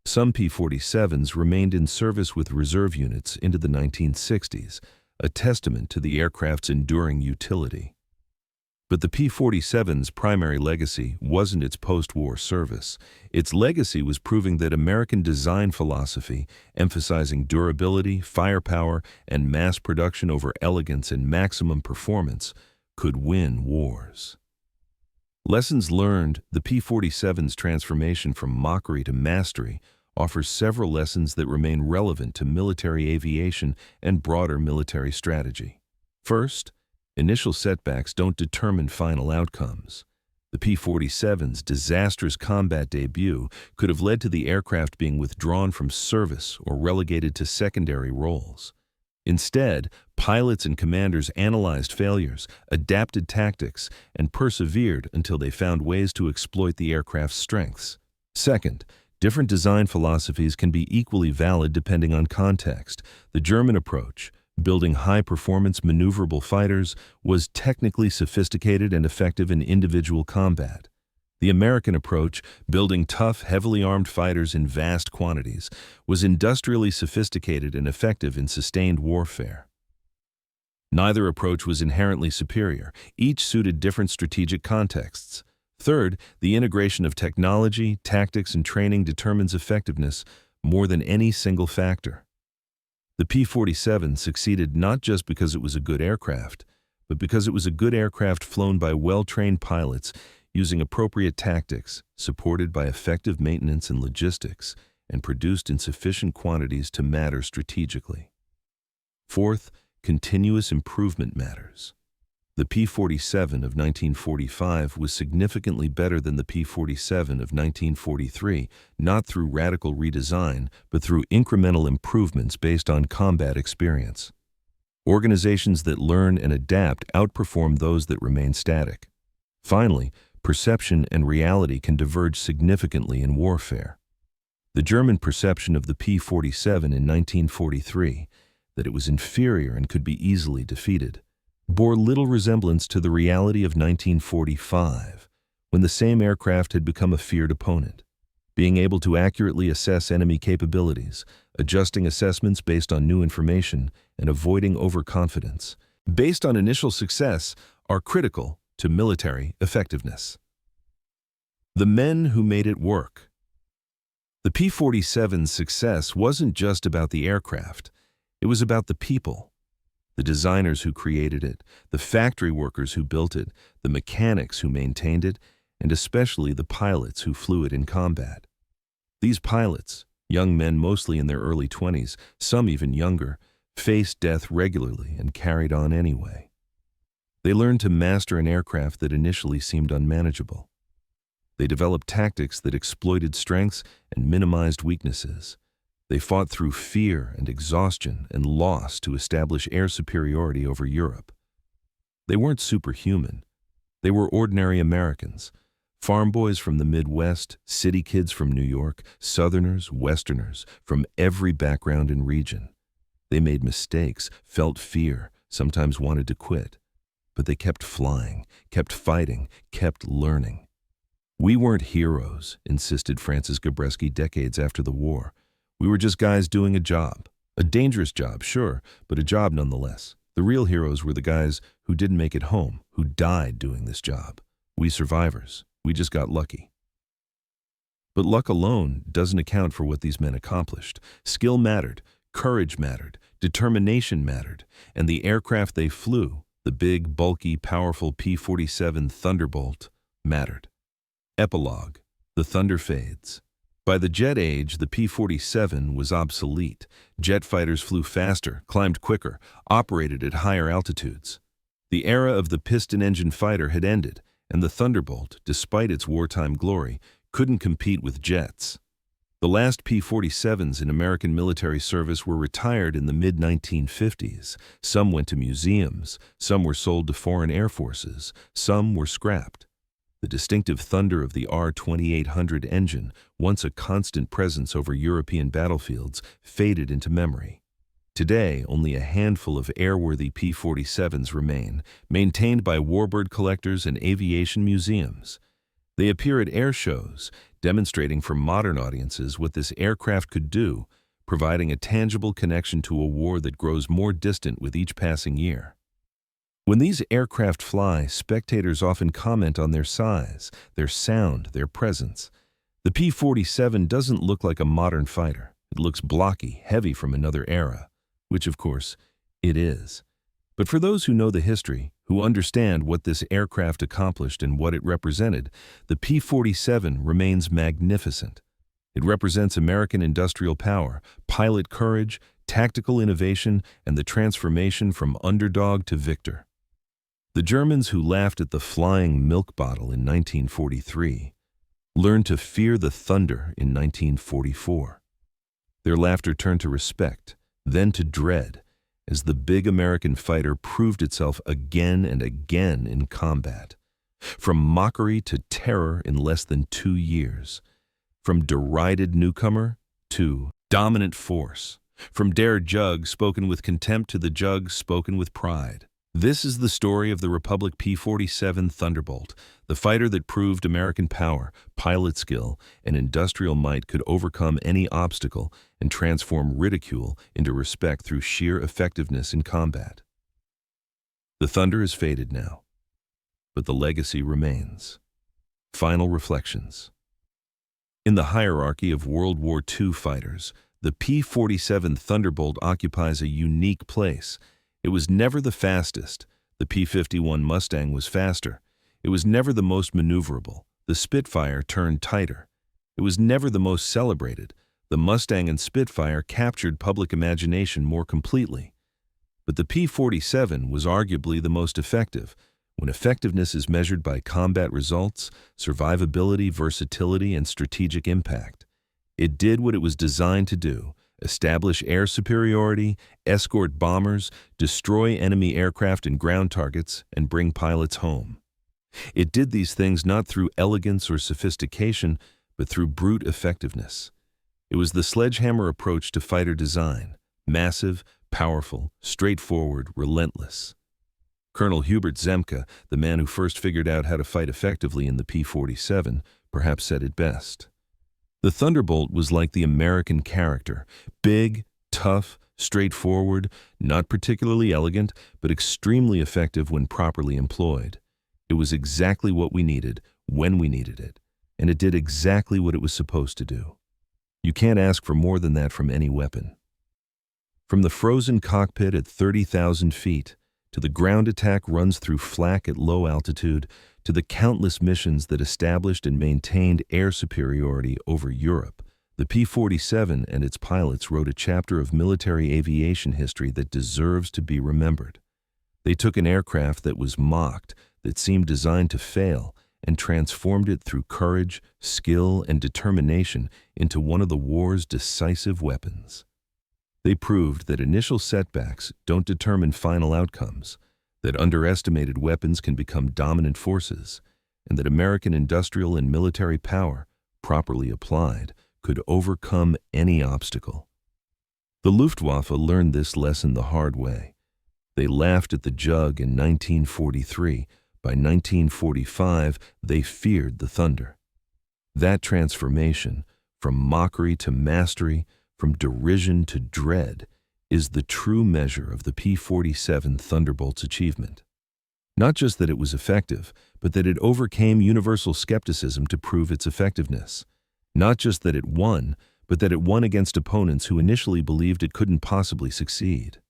Some P-47s remained in service with reserve units into the 1960s, a testament to the aircraft's enduring utility. But the P-47's primary legacy wasn't its post-war service. Its legacy was proving that American design philosophy, emphasizing durability, firepower, and mass production over elegance and maximum performance, could win wars. Lessons learned: the P-47's transformation from mockery to mastery offers several lessons that remain relevant to military aviation and broader military strategy. First, initial setbacks don't determine final outcomes. The P-47's disastrous combat debut could have led to the aircraft being withdrawn from service or relegated to secondary roles. Instead, pilots and commanders analyzed failures, adapted tactics, and persevered until they found ways to exploit the aircraft's strengths. Second, different design philosophies can be equally valid depending on context. The German approach, building high-performance maneuverable fighters, was technically sophisticated and effective in individual combat. The American approach, building tough, heavily armed fighters in vast quantities, was industrially sophisticated and effective in sustained warfare. Neither approach was inherently superior. Each suited different strategic contexts. Third, the integration of technology, tactics, and training determines effectiveness more than any single factor. The P-47 succeeded not just because it was a good aircraft, but because it was a good aircraft flown by well-trained pilots using appropriate tactics, supported by effective maintenance and logistics, and produced in sufficient quantities to matter strategically. Fourth, continuous improvement matters. The P-47 of 1945 was significantly better than the P-47 of 1943, not through radical redesign, but through incremental improvements based on combat experience. Organizations that learn and adapt outperform those that remain static. Finally, perception and reality can diverge significantly in warfare. The German perception of the P-47 in 1943, that it was inferior and could be easily defeated, bore little resemblance to the reality of 1945, when the same aircraft had become a feared opponent. Being able to accurately assess enemy capabilities, adjusting assessments based on new information, and avoiding overconfidence, based on initial success, are critical to military effectiveness. The men who made it work. The P-47's success wasn't just about the aircraft, it was about the people. The designers who created it, the factory workers who built it, the mechanics who maintained it, and especially the pilots who flew it in combat. These pilots, young men mostly in their early 20s, some even younger, faced death regularly and carried on anyway. They learned to master an aircraft that initially seemed unmanageable. They developed tactics that exploited strengths and minimized weaknesses. They fought through fear and exhaustion and loss to establish air superiority over Europe. They weren't superhuman. They were ordinary Americans, farm boys from the Midwest, city kids from New York, Southerners, Westerners, from every background and region. They made mistakes, felt fear, sometimes wanted to quit. But they kept flying, kept fighting, kept learning. "We weren't heroes," insisted Francis Gabreski decades after the war. "We were just guys doing a job. A dangerous job, sure, but a job nonetheless. The real heroes were the guys who didn't make it home, who died doing this job. We survivors, we just got lucky." But luck alone doesn't account for what these men accomplished. Skill mattered, courage mattered, determination mattered, and the aircraft they flew, the big, bulky, powerful P-47 Thunderbolt, mattered. Epilogue: the Thunder fades. By the jet age, the P-47 was obsolete. Jet fighters flew faster, climbed quicker, operated at higher altitudes. The era of the piston-engine fighter had ended, and the Thunderbolt, despite its wartime glory, couldn't compete with jets. The last P-47s in American military service were retired in the mid-1950s. Some went to museums, some were sold to foreign air forces, some were scrapped. The distinctive thunder of the R-2800 engine, once a constant presence over European battlefields, faded into memory. Today, only a handful of airworthy P-47s remain, maintained by warbird collectors and aviation museums. They appear at air shows, demonstrating for modern audiences what this aircraft could do, providing a tangible connection to a war that grows more distant with each passing year. When these aircraft fly, spectators often comment on their size, their sound, their presence. The P-47 doesn't look like a modern fighter. It looks blocky, heavy from another era, which, of course, it is. But for those who know the history, who understand what this aircraft accomplished and what it represented, the P-47 remains magnificent. It represents American industrial power, pilot courage, tactical innovation, and the transformation from underdog to victor. The Germans who laughed at the flying milk bottle in 1943 learned to fear the thunder in 1944. Their laughter turned to respect, then to dread, as the big American fighter proved itself again and again in combat. From mockery to terror in less than 2 years. From derided newcomer to dominant force. From dare jug spoken with contempt to the jug spoken with pride. This is the story of the Republic P-47 Thunderbolt, the fighter that proved American power, pilot skill, and industrial might could overcome any obstacle and transform ridicule into respect through sheer effectiveness in combat. The thunder has faded now, but the legacy remains. Final reflections. In the hierarchy of World War II fighters, the P-47 Thunderbolt occupies a unique place. It was never the fastest. The P-51 Mustang was faster. It was never the most maneuverable. The Spitfire turned tighter. It was never the most celebrated. The Mustang and Spitfire captured public imagination more completely. But the P-47 was arguably the most effective. When effectiveness is measured by combat results, survivability, versatility, and strategic impact, it did what it was designed to do: establish air superiority, escort bombers, destroy enemy aircraft and ground targets, and bring pilots home. It did these things not through elegance or sophistication, but through brute effectiveness. It was the sledgehammer approach to fighter design: massive, powerful, straightforward, relentless. Colonel Hubert Zemke, the man who first figured out how to fight effectively in the P-47, perhaps said it best. The Thunderbolt was like the American character: big, tough, straightforward, not particularly elegant, but extremely effective when properly employed. It was exactly what we needed, when we needed it, and it did exactly what it was supposed to do. You can't ask for more than that from any weapon. From the frozen cockpit at 30,000 feet, to the ground attack runs through flak at low altitude, to the countless missions that established and maintained air superiority over Europe, the P-47 and its pilots wrote a chapter of military aviation history that deserves to be remembered. They took an aircraft that was mocked, that seemed designed to fail, and transformed it through courage, skill, and determination into one of the war's decisive weapons. They proved that initial setbacks don't determine final outcomes, that underestimated weapons can become dominant forces, and that American industrial and military power, properly applied, could overcome any obstacle. The Luftwaffe learned this lesson the hard way. They laughed at the Jug in 1943. By 1945, they feared the Thunder. That transformation, from mockery to mastery, from derision to dread, is the true measure of the P-47 Thunderbolt's achievement. Not just that it was effective, but that it overcame universal skepticism to prove its effectiveness. Not just that it won, but that it won against opponents who initially believed it couldn't possibly succeed.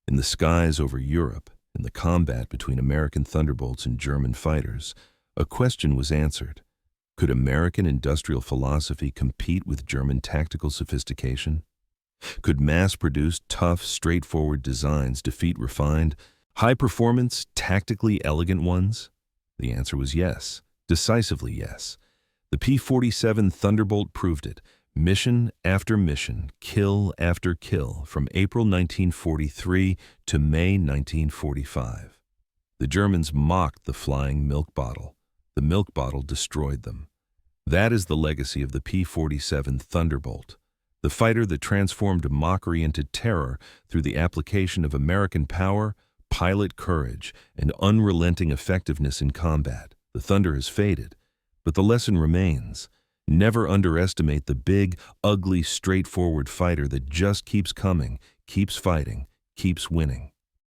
In the skies over Europe, in the combat between American Thunderbolts and German fighters, a question was answered. Could American industrial philosophy compete with German tactical sophistication? Could mass-produced, tough, straightforward designs defeat refined, high-performance, tactically elegant ones? The answer was yes, decisively yes. The P-47 Thunderbolt proved it, mission after mission, kill after kill, from April 1943 to May 1945. The Germans mocked the flying milk bottle. The milk bottle destroyed them. That is the legacy of the P-47 Thunderbolt, the fighter that transformed mockery into terror through the application of American power, pilot courage, and unrelenting effectiveness in combat. The Thunder has faded, but the lesson remains. Never underestimate the big, ugly, straightforward fighter that just keeps coming, keeps fighting, keeps winning.